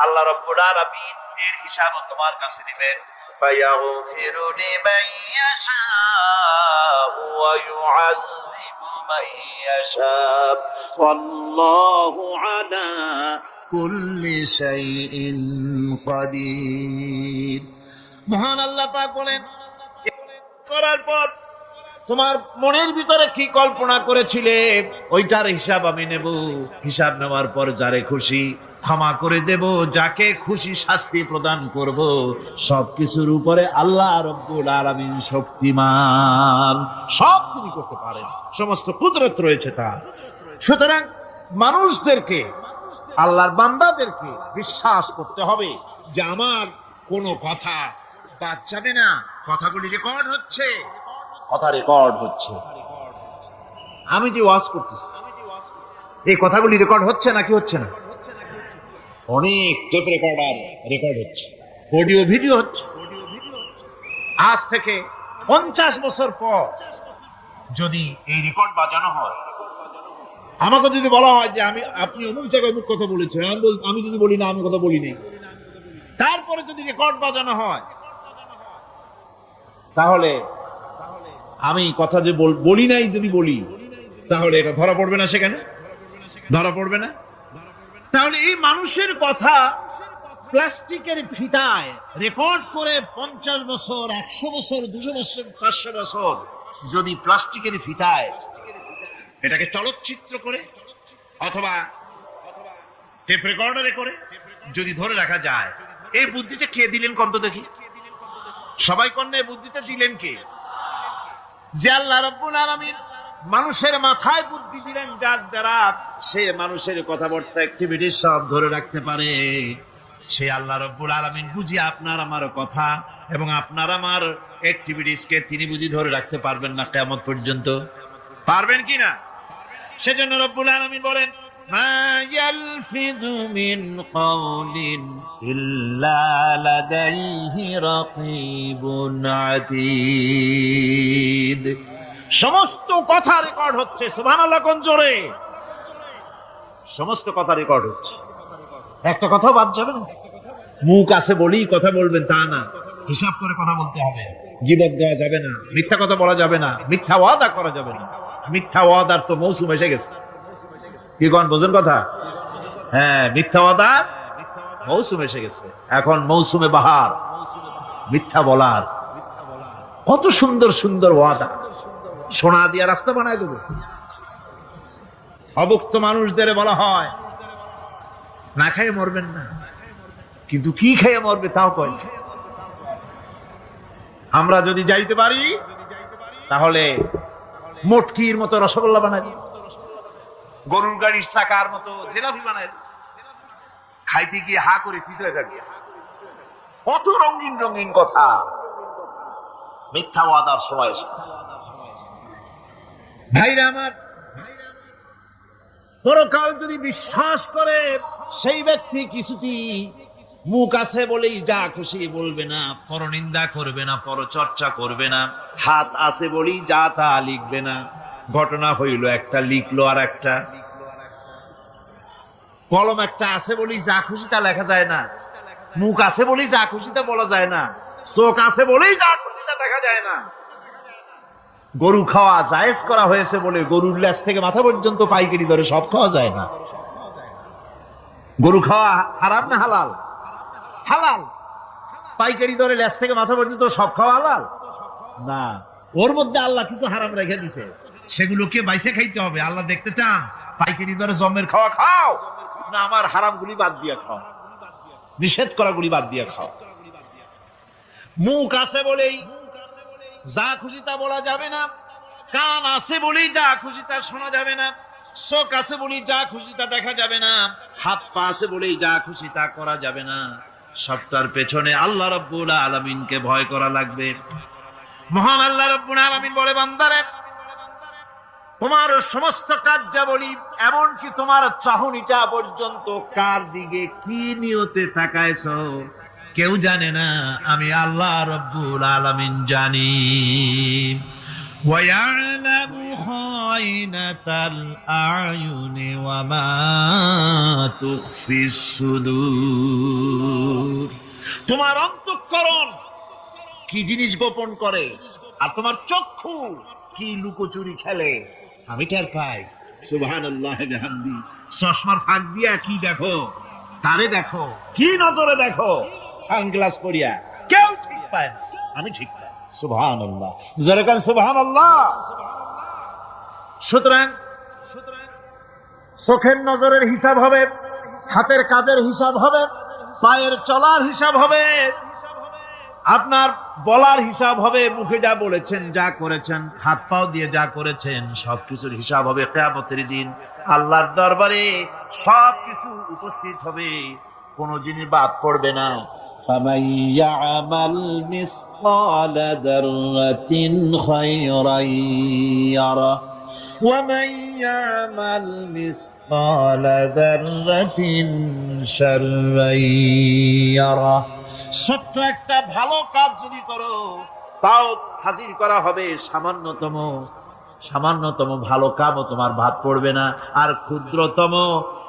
আল্লাহ রাব্বুল আলামিন এর হিসাবও তোমার কাছে দিবেন। ফায়াগফিরু লিমান ইয়াশাউ ওয়া ইউআযযিবু মান ইয়াশাউ ওয়াল্লাহু আলা কুল্লি শাইইন কাদির। মহান আল্লাহ পাক বলেন, করার পর তোমার মনের ভিতরে কি কল্পনা করেছিলে ওইটার হিসাব আমি নেব। হিসাব নেওয়ার পর যারে খুশি ক্ষমা করে দেব, যাকে খুশি শাস্তি প্রদান করব। সবকিছুর উপরে আল্লাহ রাব্বুল আলামিন শক্তিমান, সব তিনি করতে পারেন, সমস্ত কুদরত রয়েছে তার। সুতরাং মানুষদেরকে, আল্লাহর বান্দাদেরকে বিশ্বাস করতে হবে যে আমার কোনো কথা বাদ যাবে না, কথাগুলি রেকর্ড হচ্ছে, কথা রেকর্ড হচ্ছে। আমি যে ওয়াজ করতেছি এই কথাগুলি রেকর্ড হচ্ছে নাকি হচ্ছে না? অনেক টেপ রেকর্ডার রেকর্ড হচ্ছে, অডিও ভিডিও হচ্ছে। আজ থেকে 50 বছর পর যদি এই রেকর্ড বাজানো হয়, আমাকে যদি বলা হয় যে আপনি অমুক জায়গায় অমুক কথা বলেছেন, আমি যদি বলি না আমি কথা বলিনি, তারপরে যদি রেকর্ড বাজানো হয়, তাহলে আমি কথা যে বলি নাই যদি বলি, তাহলে এটা ধরা পড়বে না, সেখানে ধরা পড়বে না। তাহলে এই মানুষের কথা প্লাস্টিকের ফিতায় রেকর্ড করে 50 বছর, 100 বছর, 200 বছর, 500 বছর যদি প্লাস্টিকের ফিতায় এটাকে চলচ্চিত্র করে অথবা টেপ রেকর্ডারে করে যদি ধরে রাখা যায়, এই বুদ্ধিটা কে দিলেন কন্ত দেখি? সবাই কন্যা বুদ্ধিটা দিলেন কে? যে আল্লাহ রাব্বুল আলামিন মানুষের মাথায় বুদ্ধি দিলেন, যার দ্বারা সে মানুষের কথাবার্তা অ্যাক্টিভিটি সব ধরে রাখতে পারে। সে আল্লাহ রাব্বুল আলামিন বুঝি আপনার আমার কথা এবং আপনার আমার অ্যাক্টিভিটিস কে তিনি বুঝি ধরে রাখতে পারবেন না কিয়ামত পর্যন্ত? পারবেন কি না? সেজন্য রব্বুল আলামিন বলেন, মা ইয়ালফিযু মিন কাওলিন ইল্লা লাদাইহি রাকীবুন আতীদ। সমস্ত কথা রেকর্ড হচ্ছে। সুবহানাল্লাহ কোন জোরে! সমস্ত কথা রেকর্ড হচ্ছে, একটা কথাও বাদ যাবে না। মুখ আছে বলেই কথা বলবেন তা না, হিসাব করে কথা বলতে হবে। গীবত দেওয়া যাবে না, মিথ্যা কথা বলা যাবে না, মিথ্যা ওয়াদা করা যাবে না। মিথ্যা ওয়াদার তো মৌসুম এসে গেছে। কি কোন বোঝেন কথা? হ্যাঁ, মিথ্যা ওয়াদা মৌসুম এসে গেছে। এখন মৌসুমে বাহার, মিথ্যা বলার। কত সুন্দর সুন্দর ওয়াদা, সোনা দিয়া রাস্তা বানায় দেবো। অভুক্ত মানুষদের বলা হয় না খেয়ে মরবেন না, কিন্তু কি খেয়ে মরবে তাও কয়। আমরা যদি যাইতে পারি তাহলে মটকির মতো রসগোল্লা বানাই, গরুর গাড়ির চাকার মতো জিলাপি বানাই, খাইতে গিয়ে হা করে চিতলে থাকি। কত রঙিন রঙিন কথা। মিথ্যা ওয়াদার সময় এসেছে। ভাইরা আমার, পরকাল যদি বিশ্বাস করে সেই ব্যক্তি কিছুতেই মুখ আছে বলেই যা খুশি বলবে না, পরনিন্দা করবে না, পরচর্চা করবে না। হাত আছে বলেই যা তা লিখবে না। ঘটনা হইল একটা, লিখলো আর একটা। কলম একটা আছে বলেই যা খুশি তা লেখা যায় না। মুখ আছে বলেই যা খুশি তা বলা যায় না। চোখ আছে বলেই যা খুশি তা দেখা যায় না। গরু খাওয়া জায়েজ করা হয়েছে বলে গরুর লেজ থেকে মাথা পর্যন্ত পাইকারি দরে সব খাওয়া যায় না। গরু খাওয়া হারাম না হালাল? হালাল। পাইকারি দরে লেজ থেকে মাথা পর্যন্ত সব খাওয়া হালাল না। ওর মধ্যে আল্লাহ কিছু হারাম রেখে দিছে, সেগুলোকে বাইসে খাইতে হবে। আল্লাহ দেখতে চান পাইকারি দরে জমের খাওয়া খাও না আমার হারামগুলি বাদ দিয়ে খাও, নিষেধ করাগুলি বাদ দিয়ে খাও। মুখ আছে বলেই যা খুশি তা বলা যাবে না। কান আছে বলেই যা খুশি তা শোনা যাবে না। চোখ আছে বলেই যা খুশি তা দেখা যাবে না। হাত পা আছে বলেই যা খুশি তা করা যাবে না। সবটার পেছনে আল্লাহ রাব্বুল আলামিনকে ভয় করা লাগবে। মহান আল্লাহ রাব্বুল আলামিন বলে, বান্দারে, তোমার সমস্ত কার্যাবলী এমনকি তোমার চাহনিটা পর্যন্ত কার দিকে কি নিয়তে তাকায়ছো কেউ জানে না, আমি আল্লাহ রাব্বুল আলামিন জানি। وَيَعْلَمُ خَائِنَةَ الْأَعْيُنِ وَمَا تُخْفِي الصُّدُورُ। তোমার অন্তঃকরণ কি জিনিস গোপন করে আর তোমার চক্ষু কি লুকোচুরি খেলে আমি টের পাই। সুবহানাল্লাহ বিহামদি। চশমার ফাঁক দিয়া কি দেখো, তারে দেখো, কি নজরে দেখো, সানগ্লাস পরিয়া কেউ ঠিক পায় না, আমি ঠিক পাই। সুবহানাল্লাহ, যারা কান সুবহানাল্লাহ। সুতরাং চোখের নজরের হিসাব হবে, হাতের কাজের হিসাব হবে, পায়ের চলার হিসাব হবে, আপনার বলার হিসাব হবে। মুখে যা বলেছেন, যা করেছেন, হাত পাও দিয়ে যা করেছেন, সবকিছুর হিসাব হবে কিয়ামতের দিন। আল্লাহর দরবারে সবকিছু উপস্থিত হবে, কোন জিনিস বাদ পড়বে না। فَمَن يَعْمَلْ مِثْقَالَ ذَرَّةٍ خَيْرًا يَرَهُ وَمَن يَعْمَلْ مِثْقَالَ ذَرَّةٍ شَرًّا يَرَهُ। ছোট্ট একটা ভালো কাজ যদি করো তাও হাজির করা হবে সামান্যতম ভালো কাজও তোমার বাদ পড়বে না। আর ক্ষুদ্রতম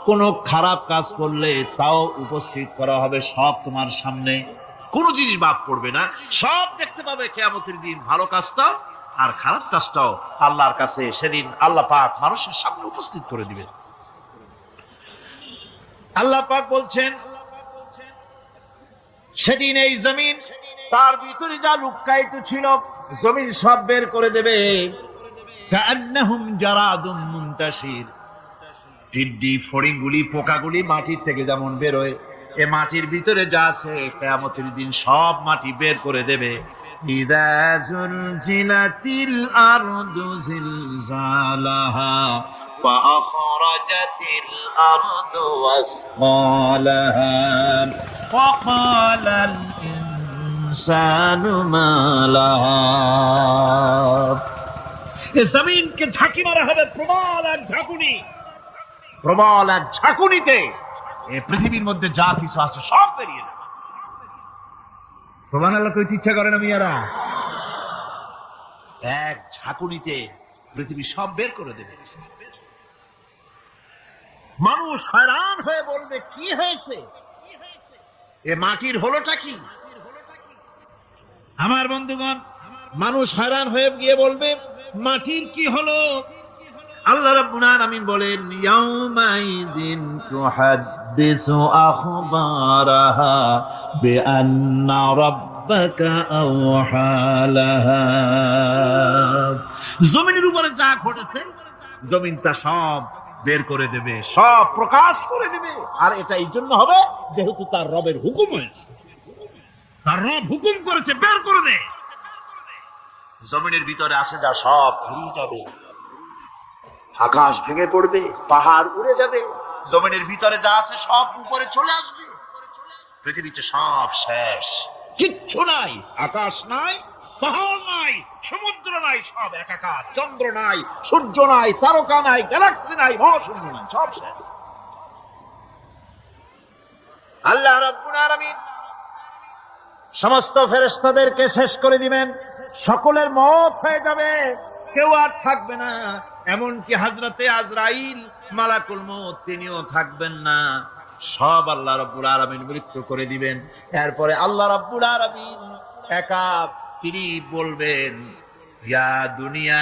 কোন খারাপ কাজ করলে তাও উপস্থিত করা হবে, সব তোমার সামনে, কোনো জিনিস বাদ পড়বে না, সব দেখতে পাবে কিয়ামতের দিন। ভালো কাজটাও আর খারাপ কাজটাও আল্লাহর কাছে সেদিন আল্লাহ পাক মানুষের সামনে উপস্থিত করে দিবেন। আল্লাহ পাক বলছেন, সেদিন এই জমিন তার ভিতরে যা লুক্কায়িত ছিল জমিন সব বের করে দেবে। কান্নাহুম জারাদুম মুনতাশির, টিড্ডি ফড়িংগুলি পোকাগুলি মাটির থেকে যেমন বেরোয়, এ মাটির ভিতরে যা আছে কিয়ামতের দিন সব মাটি বের করে দেবে। ইযা যুলজিলাতিল আরদু জিলজালাহা ওয়া আখরাজাতিল আরদু আসকালাহা ওয়া ক্বালাল ইনসানু মা লাহা। এ জমিনকে ঝাঁকি মারা হবে প্রবল এক ঝাঁকুনি, প্রবল এক ঝাঁকুনিতে এই পৃথিবীর মধ্যে যা কিছু আছে সব বেরিয়ে যাবে। সুবহানাল্লাহ কইতে ইচ্ছা করে না মিয়ারা? এক ঝাঁকুনিতে পৃথিবী সব বের করে দেবে। মানুষ হয়রান হয়ে বলবে কি হয়েছে, এ মাটির হলোটা কি? আমার বন্ধুগণ, মানুষ হয়রান হয়ে গিয়ে বলবে মাটির কি হলো? আল্লাহ রাব্বুল আলামিন বলেন ইয়াউমাইদিন তুহাদ্দিসু আখবারাহা বিআন্না রাব্বাকা আওহা লাহা। জমিনের উপরে যা ঘটেছে জমিন তা সব বের করে দেবে, সব প্রকাশ করে দেবে। আর এটা এই জন্য হবে যেহেতু তার রবের হুকুম হয়েছে, তার রব হুকুম করেছে বের করে দে। জমিনের ভিতরে আছে যা সব ভেঙে যাবে, আকাশ ভেঙে পড়বে, পাহাড় উড়ে যাবে, জমিনের ভিতরে যা আছে সব উপরে চলে আসবে। পৃথিবীতে সব শেষ, কিচ্ছু নাই, আকাশ নাই, পাহাড় নাই, সমুদ্র নাই, সব একাকার, চন্দ্র নাই, সূর্য নাই, তারকা নাই, গ্যালাক্সি নাই, মহাশূন্য নাই, সব শেষ। আল্লাহ রাব্বুল আলামিন সমস্ত ফেরেশতাদেরকে শেষ করে দিবেন, সকলের মওত হয়ে যাবে, কেউ আর থাকবে না। এমনকি হযরতে আজরাইল মালাকুল মউত তিনিও থাকবেন না, সব আল্লাহ রাব্বুল আলামিন মৃত্যু করে দিবেন। এরপরে আল্লাহ রাব্বুল আলামিন একা তিনি বলবেন ইয়া দুনিয়া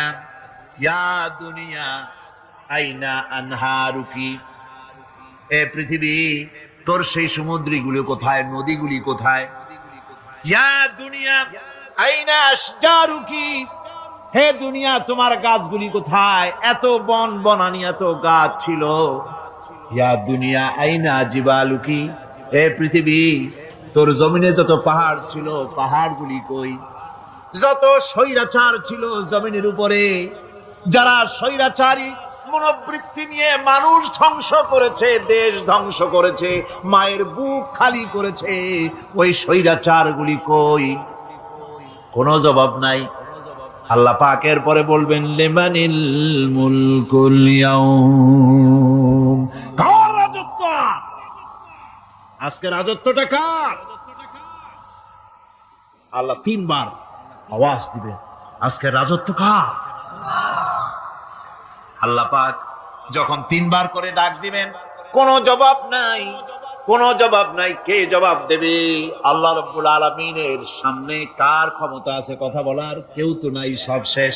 আইনা আনহারুকি, এ পৃথিবী তোর সেই সমুদ্রগুলো কোথায়, নদীগুলি কোথায়? ইয়া দুনিয়া আইনা আশজারুকি, হে দুনিয়া তোমার গাছগুলি কোথায়? এত বন বনানি, এত গাছ ছিল। ইয়া দুনিয়া আইনা জিবালুকি, হে পৃথিবী তোর জমিনে যত পাহাড় ছিল পাহাড়গুলি কই? যত স্বৈরাচার ছিল জমিনের উপরে, যারা স্বৈরাচারী মনোবৃত্তি নিয়ে মানুষ ধ্বংস করেছে, দেশ ধ্বংস করেছে, মায়ের বুক খালি করেছে, ওই স্বৈরাচার গুলি কই? কোনো জবাব নাই। আল্লাহ পাক এর পরে বলবেন লিমানিল মুলকুল ইয়াউম, কার রাজত্ব আজকে? রাজত্বটা কার? আল্লাহ তিনবার আওয়াজ দিবেন, আজকে রাজত্ব কার? আল্লাহ পাক যখন তিনবার করে ডাক দিবেন, কোনো জবাব নাই, কোনো জবাব নাই। কে জবাব দেবে? আল্লাহ রাব্বুল আলামিনের সামনে কার ক্ষমতা আছে কথা বলার? কেউ তো নাই, সব শেষ।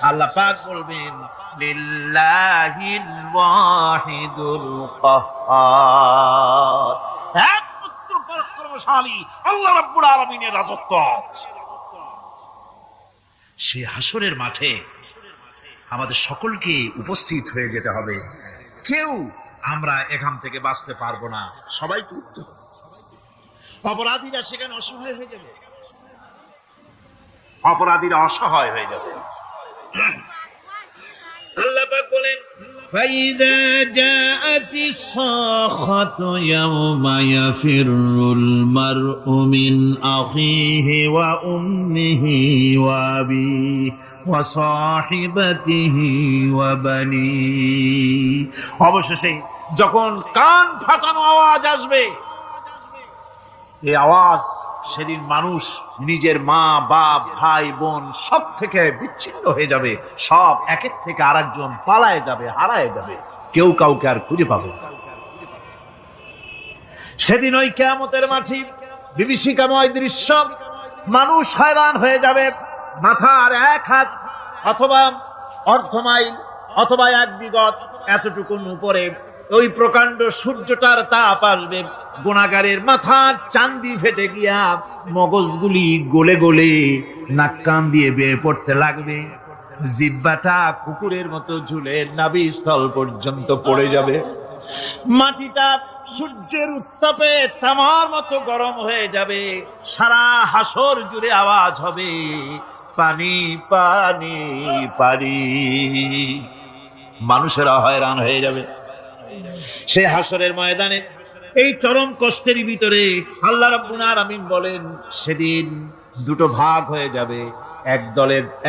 আল্লাহ পাক বলবেন লিল্লাহিল ওয়াহিদুল কাহ্হার, একমাত্র পরাক্রমশালী আল্লাহ রাব্বুল আলামিনের রাজত্ব। সেই হাসরের মাঠে আমাদের সকলকে উপস্থিত হয়ে যেতে হবে। কেউ আমরা এখান থেকে বাঁচতে পারবো না, সবাইকে উঠতে হবে। অপরাধীরা সেখানে অসহায় হয়ে যাবে, অপরাধীরা অসহায় হয়ে যাবে। আল্লাহ পাক বলেন ফাইদা জাআতিস সাখাতু ইয়াওমা ইয়াফিরুল মারউ মিন আখিহি ওয়া উম্মিহি ওয়া আবিহি ওয়া সাহিবাতিহি ওয়া বানিহি, অবশেষে যখন কান ফাটানো আওয়াজ আসবে, এই আওয়াজ সেদিন মানুষ নিজের মা বাপ ভাই বোন সব থেকে বিচ্ছিন্ন হয়ে যাবে, সব একের থেকে আরেকজন পালায় যাবে, হারায় যাবে, কেউ কাউকে আর খুঁজে পাবে না। সেদিন ওই কিয়ামতের মাঠে বিভীষিকাময় দৃশ্য, মানুষ হয়রান হয়ে যাবে। মাথার এক হাত অথবা অর্ধ মাইল অথবা এক বিগত এতটুকুন উপরে ওই প্রকাণ্ড সূর্যটার তাপ আসবে, গুনাহগারের মাথার চান্দি ফেটে গিয়া মগজগুলি গলে গলে নাক কান দিয়ে বেয়ে পড়তে লাগবে, জিহ্বাটা কুকুরের মতো ঝুলে নাভিস্থল পর্যন্ত পড়ে যাবে, মাটিটা সূর্যের উত্তাপে তামার মতো গরম হয়ে যাবে, সারা হাসর জুড়ে আওয়াজ হবে পানি পানি পানি। মানুষেরা হয়রান হয়ে যাবে সে হাসরের ময়দানে। এই চরম কষ্টের ভিতরে আল্লাহ রাব্বুল আলামিন বলেন সেদিন দুটো ভাগ হয়ে যাবে,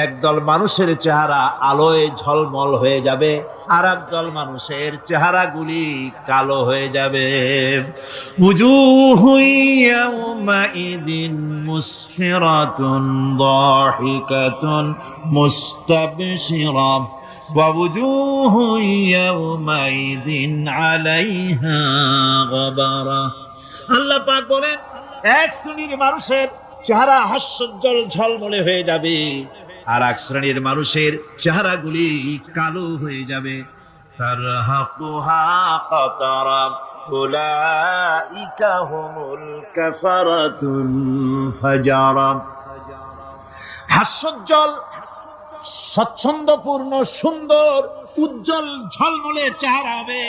একদল মানুষের চেহারা আলোয় ঝলমল হয়ে যাবে, আর একদল মানুষের চেহারাগুলি কালো হয়ে যাবে। উজুহু ইয়াওমাইদিন মুসফিরাতুন দাহিকাতুন মুস্তাবশিরা ওয়া উজুহু ইয়াওমাইদিন আলাইহা গাবারা। আল্লাহ পাক বলেন এক শ্রেণীর মানুষের চেহারা হাস্যোজ্জ্বল ঝলমলে হয়ে যাবে, আর এক শ্রেণীর মানুষের চেহারাগুলি কালো হয়ে যাবে। তারহাকুহা কাতারা উলাইকা হুমুল কাফারাতুল ফাজারা। হাস্যোজ্জ্বল, স্বচ্ছন্দপূর্ণ, সুন্দর, উজ্জ্বল ঝলমলে চেহারা হবে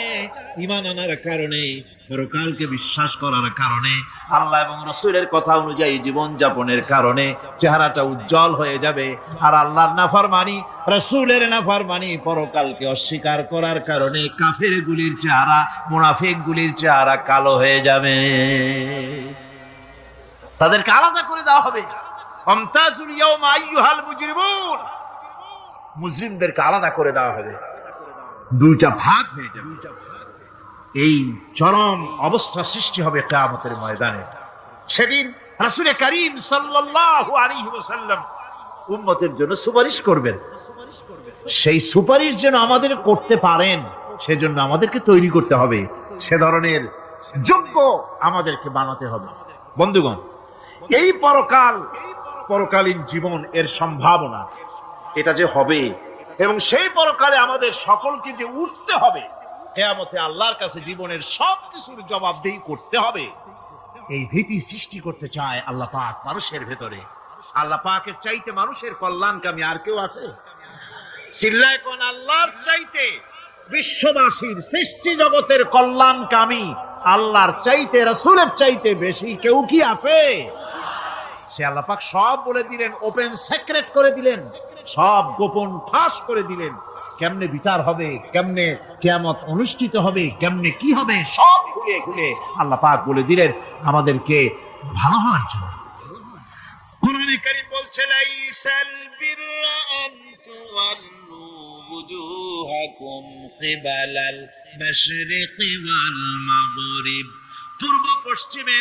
ঈমান আনার কারণে, পরকালকে বিশ্বাস করার কারণে, আল্লাহ এবং রাসূলের কথা অনুযায়ী জীবন যাপনের কারণে চেহারাটা উজ্জ্বল হয়ে যাবে। আর আল্লাহর নাফরমানি, রাসূলের নাফরমানি, পরকালকে অস্বীকার করার কারণে কাফেরগুলির চেহারা, মুনাফিকগুলির চেহারা কালো হয়ে যাবে। তাদেরকে আলাদা করে দেওয়া হবে। আমতাজুল ইয়াওমা আইয়ুহাল মুজরিমুন, মুজরিমদেরকে আলাদা করে দেওয়া হবে, দুইটা ভাগ হয়ে যাবে। এই চরম অবস্থা সৃষ্টি হবে কিয়ামতের ময়দানে। সেদিন রাসূল করিম সাল্লাল্লাহু আলাইহি ওয়াসাল্লাম উম্মতের জন্য সুপারিশ করবেন। সেই সুপারিশ যেন আমাদের করতে পারেন, সেজন্য আমাদেরকে তৈরি করতে হবে, সে ধরনের যোগ্য আমাদেরকে বানাতে হবে। বন্ধুগণ, এই পরকালীন জীবন, এর সম্ভাবনা, এটা যে হবে এবং সেই পরকালে আমাদের সকলকে যে উঠতে হবে, কিয়ামতে আল্লাহর কাছে জীবনের সবকিছুর জবাবদিহি করতে হবে, এই ভীতি সৃষ্টি করতে চায় আল্লাহ পাক মানুষের ভেতরে। আল্লাহ পাকের চাইতে মানুষের কল্যাণকামী আর কেউ আছে? চিল্লায় কোন আল্লাহর চাইতে, বিশ্ববাসীর সৃষ্টি জগতের কল্যাণকামী আল্লাহর চাইতে, রাসূলের চাইতে বেশি কেউ কি আছে? সে আল্লাহ পাক সব বলে দিলেন, ওপেন সিক্রেট করে দিলেন, সব গোপন ফাঁস করে দিলেন। কেমনে বিচার হবে, কেমনে কিয়ামত অনুষ্ঠিত হবে, কেমনে কি হবে, সব খুলে খুলে আল্লাহ পাক বলে দিলেন আমাদেরকে ভালো হওয়ার জন্য। কোরআনে কারীম বলছে লাইসাল বিররা আন তুওয়াল্লু বুজুহাকুম কিবালাল মাশরিকি ওয়াল মাগরিব। পূর্ব পশ্চিমে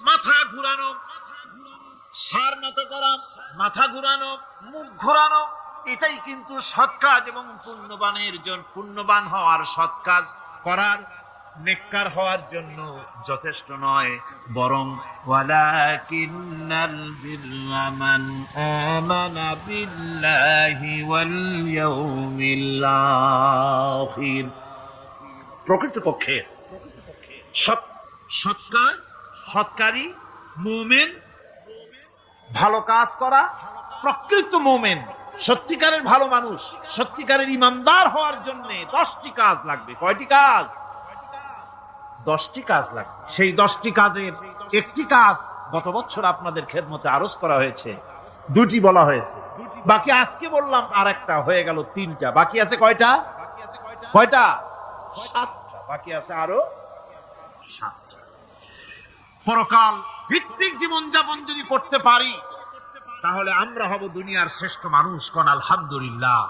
মাথা ঘুরানো, সার নত করা, মাথা ঘুরানো, মুখ ঘোরানো, এটাই কিন্তু সৎ কাজ এবং পুণ্যবান হওয়ার, সৎ কাজ করার, নেককার হওয়ার জন্য যথেষ্ট নয়, বরং ওয়ালাকিন্নাল বিররা মান আমানা বিল্লাহি ওয়াল ইয়াউমিল আখির। প্রকৃতপক্ষে সৎকারী মুমিন, ভালো কাজ করা, প্রকৃত মুমিন, সত্যিকারের ভালো মানুষ, সত্যিকারের ইমানদার হওয়ার জন্য 10টি কাজ লাগবে। কয়টি কাজ? 10টি কাজ লাগবে। সেই 10টি কাজের একটি কাজ গত বছর আপনাদের খেদমতে আরজ করা হয়েছে, 2টি বলা হয়েছে, বাকি আজকে বললাম আর একটা, হয়ে গেল 3টা। বাকি আছে কয়টা? 7টা বাকি আছে, আরো 7টা। পরকাল ভিত্তিক জীবনযাপন যদি করতে পারি, তাহলে আমরা হব দুনিয়ার শ্রেষ্ঠ মানুষ। কোন আলহামদুলিল্লাহ।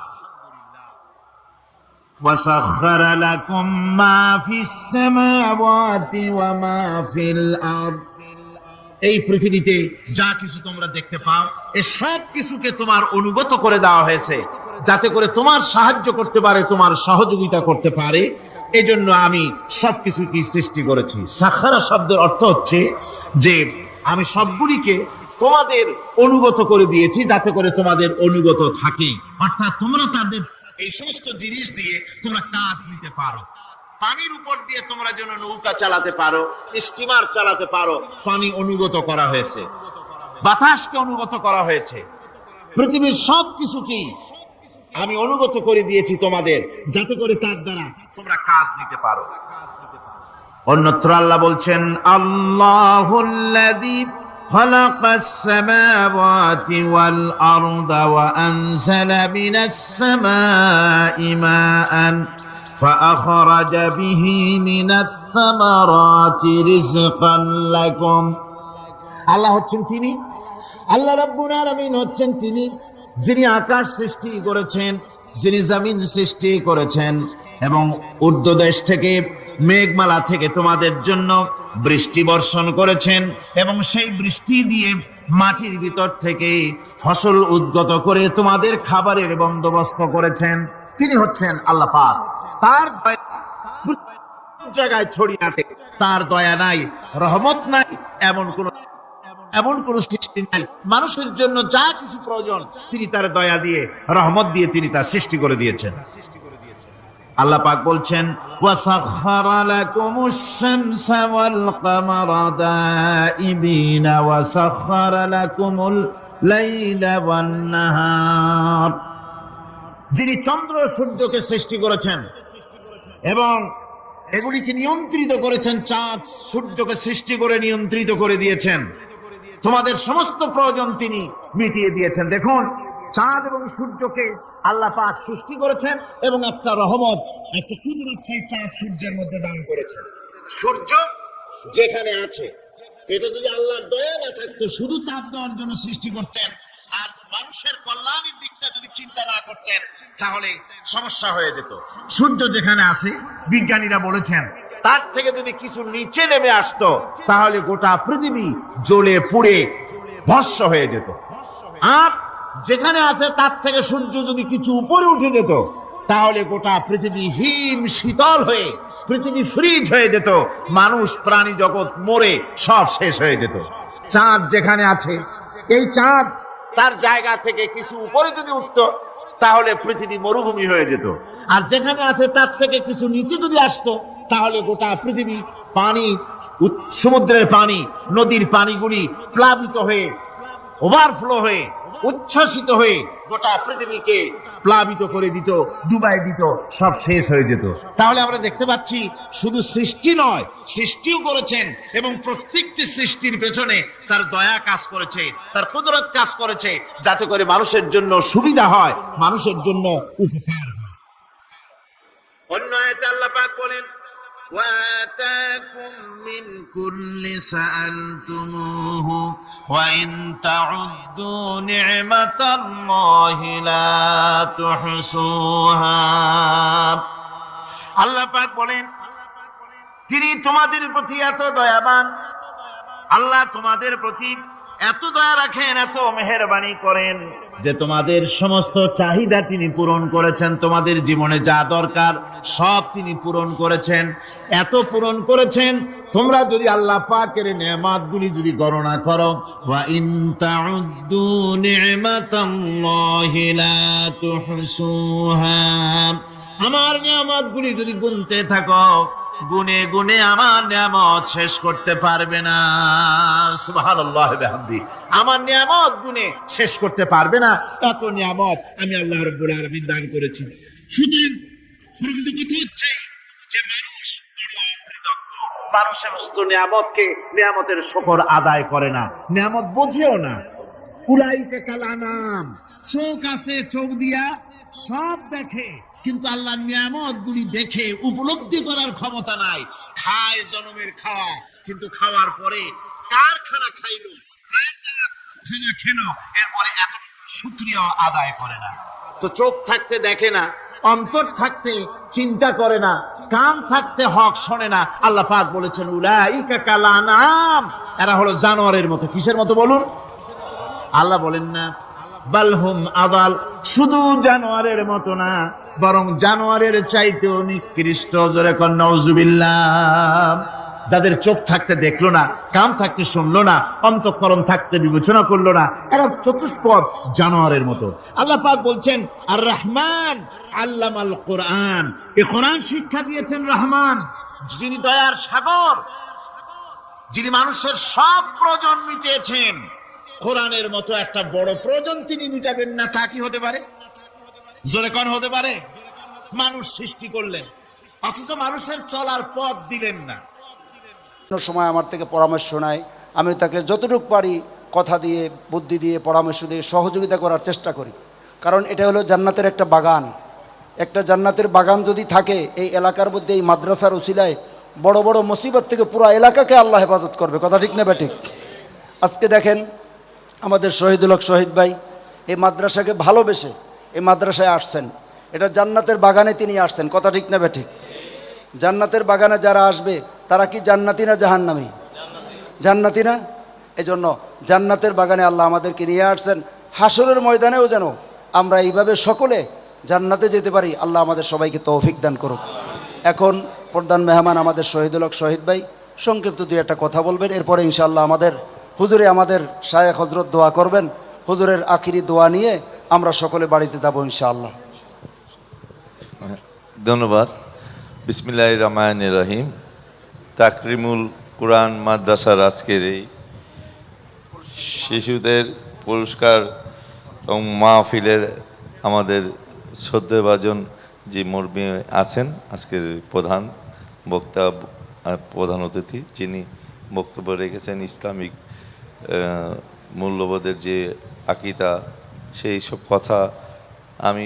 وسخر لكم ما في السماوات وما في الأرض। এই পৃথিবীতে যা কিছু তোমরা দেখতে পাও, এই সব কিছুকে তোমার অনুগত করে দেওয়া হয়েছে, যাতে করে তোমার সাহায্য করতে পারে, তোমার সহযোগিতা করতে পারে। এজন্য আমি সবকিছু কি সৃষ্টি করেছি। সাখারা শব্দের অর্থ হচ্ছে যে আমি সবগুলিকে তোমাদের অনুগত করে দিয়েছি, যাতে করে তোমাদের অনুগত থাকে, অর্থাৎ তোমরা তাদের এই সমস্ত জিনিস দিয়ে তোমরা কাজ নিতে পারো। পানির উপর দিয়ে তোমরা যেন নৌকা চালাতে পারো, স্টিমার চালাতে পারো, পানি অনুগত করা হয়েছে, বাতাসকে অনুগত করা হয়েছে, পৃথিবীর সবকিছু কি আমি অনুগত করে দিয়েছি তোমাদের, যাতে করে তার দ্বারা তোমরা কাজ নিতে পারো। অন্যত্র আল্লাহ বলছেন, আল্লাহুল্লাযী খালাকাস সামাওয়াতি ওয়াল আরদা ওয়া আনজালা মিনাস সামাই মাআন ফাআখরাজা বিহি মিনাস সামারাতি রিজকান লাকুম। আল্লাহ হচ্ছেন তিনি, আল্লাহ রাব্বুল আলামিন হচ্ছেন তিনি, যিনি আকাশ সৃষ্টি করেছেন, যিনি জমিন সৃষ্টি করেছেন এবং ঊর্ধ্বদেশ থেকে মেঘমালা থেকে তোমাদের জন্য বৃষ্টি বর্ষণ করেছেন এবং সেই বৃষ্টি দিয়ে মাটির ভিতর থেকে ফসল উদ্গত করে তোমাদের খাবারের বন্দোবস্ত করেছেন। তিনি হচ্ছেন আল্লাহ পাক। তার জায়গায় ছড়িয়ে আছে, তার দয়া নাই, রহমত নাই, এমন কোন সৃষ্টি নাই। মানুষের জন্য যা কিছু প্রয়োজন তিনি তার দয়া দিয়ে, রহমত দিয়ে তিনি তার সৃষ্টি করে দিয়েছেন। আল্লাহ পাক বলছেন, ওয়াসাখখারা লাকুমুশ শামসা ওয়াল কামারা দাইবিনা ওয়াসাখখারা লাকুমুল লাইলা ওয়ান নাহার। যিনি চন্দ্র সূর্যকে সৃষ্টি করেছেন এবং এগুলিকে নিয়ন্ত্রিত করেছেন, চাঁদ সূর্যকে সৃষ্টি করে নিয়ন্ত্রিত করে দিয়েছেন, তোমাদের সমস্ত প্রয়োজন তিনি মিটিয়ে দিয়েছেন। দেখুন, চাঁদ এবং সূর্যকে আল্লাহ পাক সৃষ্টি করেছেন এবং একটা রহমত, একটা কুদরত সেই চাঁদ সূর্যের মধ্যে দান করেছেন। সূর্য যেখানে আছে, এটা যদি আল্লাহর দয়া না থাকতো, শুধু তাপ দেওয়ার জন্য সৃষ্টি করতেন আর মানুষের কল্যাণের দিকটা যদি চিন্তা না করতেন, তাহলে সমস্যা হয়ে যেত। সূর্য যেখানে আছে, বিজ্ঞানীরা বলেছেন তার থেকে যদি কিছু নিচে নেমে আসতো, তাহলে গোটা পৃথিবী জ্বলে পুড়ে ভস্ম হয়ে যেত। আর যেখানে আছে তার থেকে সূর্য যদি কিছু উপরে উঠে যেত, তাহলে গোটা পৃথিবী হিম শীতল হয়ে, পৃথিবী ফ্রিজ হয়ে যেত, মানুষ প্রাণী জগৎ মরে সব শেষ হয়ে যেত। চাঁদ যেখানে আছে, এই চাঁদ তার জায়গা থেকে কিছু উপরে যদি উঠতো, তাহলে পৃথিবী মরুভূমি হয়ে যেত। আর যেখানে আছে তার থেকে কিছু নিচে যদি আসতো, তাহলে গোটা পৃথিবী পানি, সমুদ্রের পানি, নদীর পানিগুলি প্লাবিত হয়ে, ওভারফ্লো হয়ে, উচ্ছ্বসিত হয়ে গোটা পৃথিবীকে প্লাবিত করে দিত, ডুবাই দিত, সব শেষ হয়ে যেত। তাহলে আমরা দেখতে পাচ্ছি শুধু সৃষ্টি নয়, সৃষ্টিও করেছেন এবং প্রত্যেকটি সৃষ্টির পেছনে তার দয়া কাজ করেছে, তার কুদরত কাজ করেছে, যাতে করে মানুষের জন্য সুবিধা হয়, মানুষের জন্য উপকার হয়। অন্য আয়াতে আল্লাহ পাক বলেন, وآتاكم من كل سألتموه وإن تعدوا نعمة الله لا تحصوها। আল্লাহ পাক বলেন, তিনি তোমাদের প্রতি এত দয়াবান, আল্লাহ তোমাদের প্রতি এত দয়া রাখেন, এত মেহেরবানি করেন যে তোমাদের সমস্ত চাহিদা তিনি পূরণ করেছেন। তোমাদের জীবনে যা দরকার সব তিনি পূরণ করেছেন, এত পূরণ করেছেন, তোমরা যদি আল্লাহ পাকের নেয়ামতগুলি যদি গণনা করো, ওয়া ইন তাউদ্দু নি'মাতাল্লাহি লা তুহসুহা, আমার নেয়ামতগুলি যদি গুনতে থাকো, গুনে গুনে আমার নিয়ামত শেষ করতে পারবে না। সুবহানাল্লাহ ওয়া বিহামদি, আমার নিয়ামত গুনে শেষ করতে পারবে না, এত নিয়ামত আমি আল্লাহ রাব্বুল আলামিন দান করেছি। সুতরাং প্রকৃত কথা হচ্ছে যে মানুষ মানুষ সমস্ত নিয়ামতকে, নিয়ামতের শুকর আদায় করে না, নিয়ামত বোঝেও না। উলাইকা কাল আনাম, চোখ আছে, চোখ দিয়া সব দেখে, কিন্তু আল্লাহর নিয়ামত গুলি দেখে উপলব্ধি করার ক্ষমতা নাই। খায় জনমের খাওয়া, কিন্তু খাওয়ার পরে কার খানা খাইলো, কার খানা খেলো, এরপরে এতটুকু শুকরিয়া আদায় করে না। তো চোখ থাকতে দেখে না, অন্তর থাকতে চিন্তা করে না, কান থাকতে হক শোনে না। আল্লাহ পাক বলেছেন, উলাইকা কাল আনাম, এরা হলো জানোয়ারের মতো। কিসের মতো বলুন? আল্লাহ বলেন না বালহুম আদাল, শুধু জানোয়ারের মতো না, বরং জানোয়ারের চাইতেও নিকৃষ্ট। জোরে কর নাউজুবিল্লাহ। যাদের চোখ থাকতে দেখলো না, কান থাকতে শুনলো না, অন্তঃকরণ থাকতে বিবেচনা করলো না, এরা চতুষ্পদ জানোয়ারের মতো। আল্লাহ পাক বলছেন আর রহমান আল্লামাল কোরআন, এই কোরআন শিক্ষা দিয়েছেন রহমান, যিনি দয়ার সাগর, যিনি মানুষের সব প্রয়োজন মিটিয়েছেন। কোরআনের মতো একটা বড় প্রয়োজন তিনি মিটাবেন না, তা কি হতে পারে? জোরে কোন হতে পারে? মানুষ সৃষ্টি করলেন, অথচ মানুষের চলার পথ দিলেন না। সময় আমার থেকে পরামর্শ নেয়, আমি তাকে যতটুকু পারি কথা দিয়ে, বুদ্ধি দিয়ে, পরামর্শ দিয়ে সহযোগিতা করার চেষ্টা করি। কারণ এটা হলো জান্নাতের একটা বাগান। একটা জান্নাতের বাগান যদি থাকে, এই এলাকার মধ্যে এই মাদ্রাসার উসিলায় বড় বড় মুসিবত থেকে পুরো এলাকাকে আল্লাহ হেফাজত করবে। কথা ঠিক না ব্যাঠিক? আজকে দেখেন আমাদের শহীদুল হক শহীদ ভাই এই মাদ্রাসাকে ভালোবেসে এই মাদ্রাসায় আসছেন, এটা জান্নাতের বাগানে তিনি আসছেন। কথা ঠিক না ব্যাঠিক? জান্নাতের বাগানে যারা আসবে তারা কি জান্নাতি না জাহান্নামী? জান্নাতি না? এজন্য জান্নাতের বাগানে আল্লাহ আমাদেরকে নিয়ে আসছেন, হাসরের ময়দানেও যেন আমরা এইভাবে সকলে জান্নাতে যেতে পারি। আল্লাহ আমাদের সবাইকে তৌফিক দান করুক। এখন প্রধান মেহমান আমাদের শহীদুল হক শহীদ ভাই সংক্ষিপ্ত দুই একটা কথা বলবেন, এরপরে ইনশাআল্লাহ আমাদের হুজুরে আমাদের শায়েখ হজরত দোয়া করবেন। হুজুরের আখিরি দোয়া নিয়ে আমরা সকলে বাড়িতে যাব ইনশাআল্লাহ। ধন্যবাদ। বিসমিল্লাহির রহমানির রহিম। তাকরিমুল কোরআন মাদ্রাসার আজকের এই শিশুদের পুরস্কার এবং মাহফিলের আমাদের শ্রদ্ধেভাজন যে মুরব্বী আছেন, আজকের প্রধান বক্তা, প্রধান অতিথি যিনি বক্তব্য রেখেছেন, ইসলামিক মূল্যবোধের যে আকিদা, সেই সব কথা আমি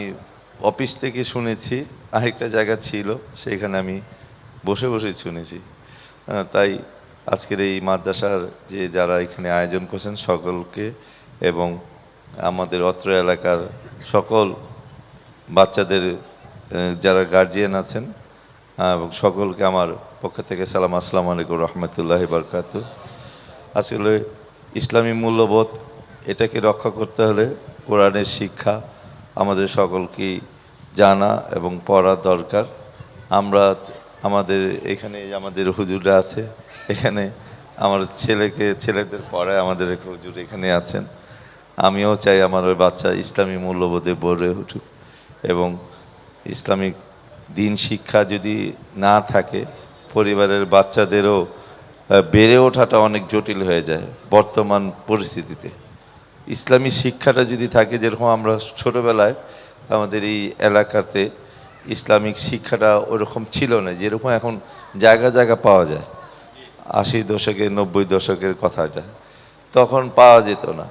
অফিস থেকে শুনেছি, আরেকটা জায়গা ছিল সেইখানে আমি বসে বসে শুনেছি। তাই আজকের এই মাদ্রাসার যে যারা এখানে আয়োজন করছেন সকলকে এবং আমাদের অত্র এলাকার সকল বাচ্চাদের যারা গার্জিয়ান আছেন এবং সকলকে আমার পক্ষ থেকে সালাম, আসসালামু আলাইকুম রহমতুল্লাহি বারকাতু। আসলে ইসলামী মূল্যবোধ এটাকে রক্ষা করতে হলে কোরআনের শিক্ষা আমাদের সকলকেই জানা এবং পড়া দরকার। আমরা আমাদের এখানে আমাদের হুজুররা আছে, এখানে আমার ছেলেদের পড়ায় আমাদের হুজুর এখানে আছেন। আমিও চাই আমার ওই বাচ্চা ইসলামী মূল্যবোধে গড়ে উঠুক এবং ইসলামিক দিন শিক্ষা যদি না থাকে পরিবারের বাচ্চাদেরও বেড়ে ওঠাটা অনেক জটিল হয়ে যায় বর্তমান পরিস্থিতিতে। ইসলামী শিক্ষাটা যদি থাকে, যেরকম আমরা ছোটোবেলায় আমাদের এই এলাকাতে ইসলামিক শিক্ষাটা ওরকম ছিল না, যেরকম এখন জায়গা জায়গা পাওয়া যায়। 80 দশকে 90 দশকের কথাটা তখন পাওয়া যেত না।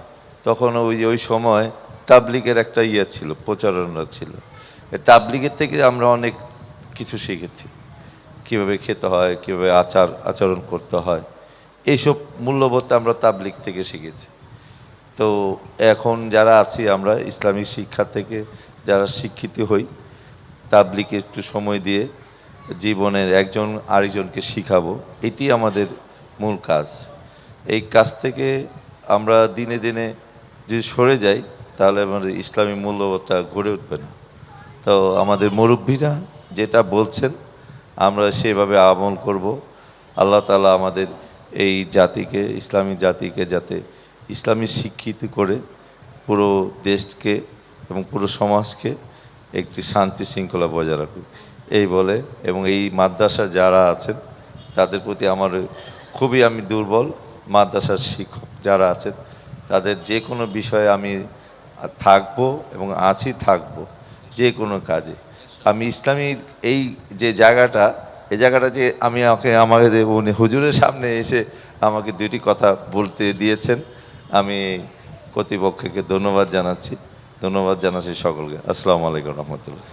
তখন ওই সময় তাবলিগের একটা ছিল, প্রচারণা ছিল। তাবলিগের থেকে আমরা অনেক কিছু শিখেছি, কীভাবে খেতে হয়, কীভাবে আচরণ করতে হয়, এইসব মূল্যবোধটা আমরা তাবলিগ থেকে শিখেছি। তো এখন যারা আছি আমরা ইসলামিক শিক্ষা থেকে যারা শিক্ষিত হই, তাবলিগে একটু সময় দিয়ে জীবনের একজন আরেকজনকে শিখাবো, এটি আমাদের মূল কাজ। এই কাজ থেকে আমরা দিনে দিনে যদি সরে যাই তাহলে আমাদের ইসলামী মূল্যবোধটা গড়ে উঠবে না। তো আমাদের মুরব্বীরা যেটা বলছেন আমরা সেভাবে আমল করব। আল্লাহ তাআলা আমাদের এই জাতিকে, ইসলামী জাতিকে যাতে ইসলামী শিক্ষিত করে পুরো দেশকে এবং পুরো সমাজকে একটি শান্তি শৃঙ্খলা বজায় রাখুক এই বলে, এবং এই মাদ্রাসা যারা আছেন তাদের প্রতি আমার খুবই আমি দুর্বল। মাদ্রাসার শিক্ষক যারা আছেন তাদের যে কোনো বিষয়ে আমি থাকবো এবং থাকবো যে কোনো কাজে। আমি ইসলামী এই যে জায়গাটা, এই জায়গাটা যে আমি আমাকে উনি হুজুরের সামনে এসে আমাকে দুটি কথা বলতে দিয়েছেন, আমি কর্তৃপক্ষকে ধন্যবাদ জানাচ্ছি সকলকে। আসসালামু আলাইকুম রহমতুল্লাহ।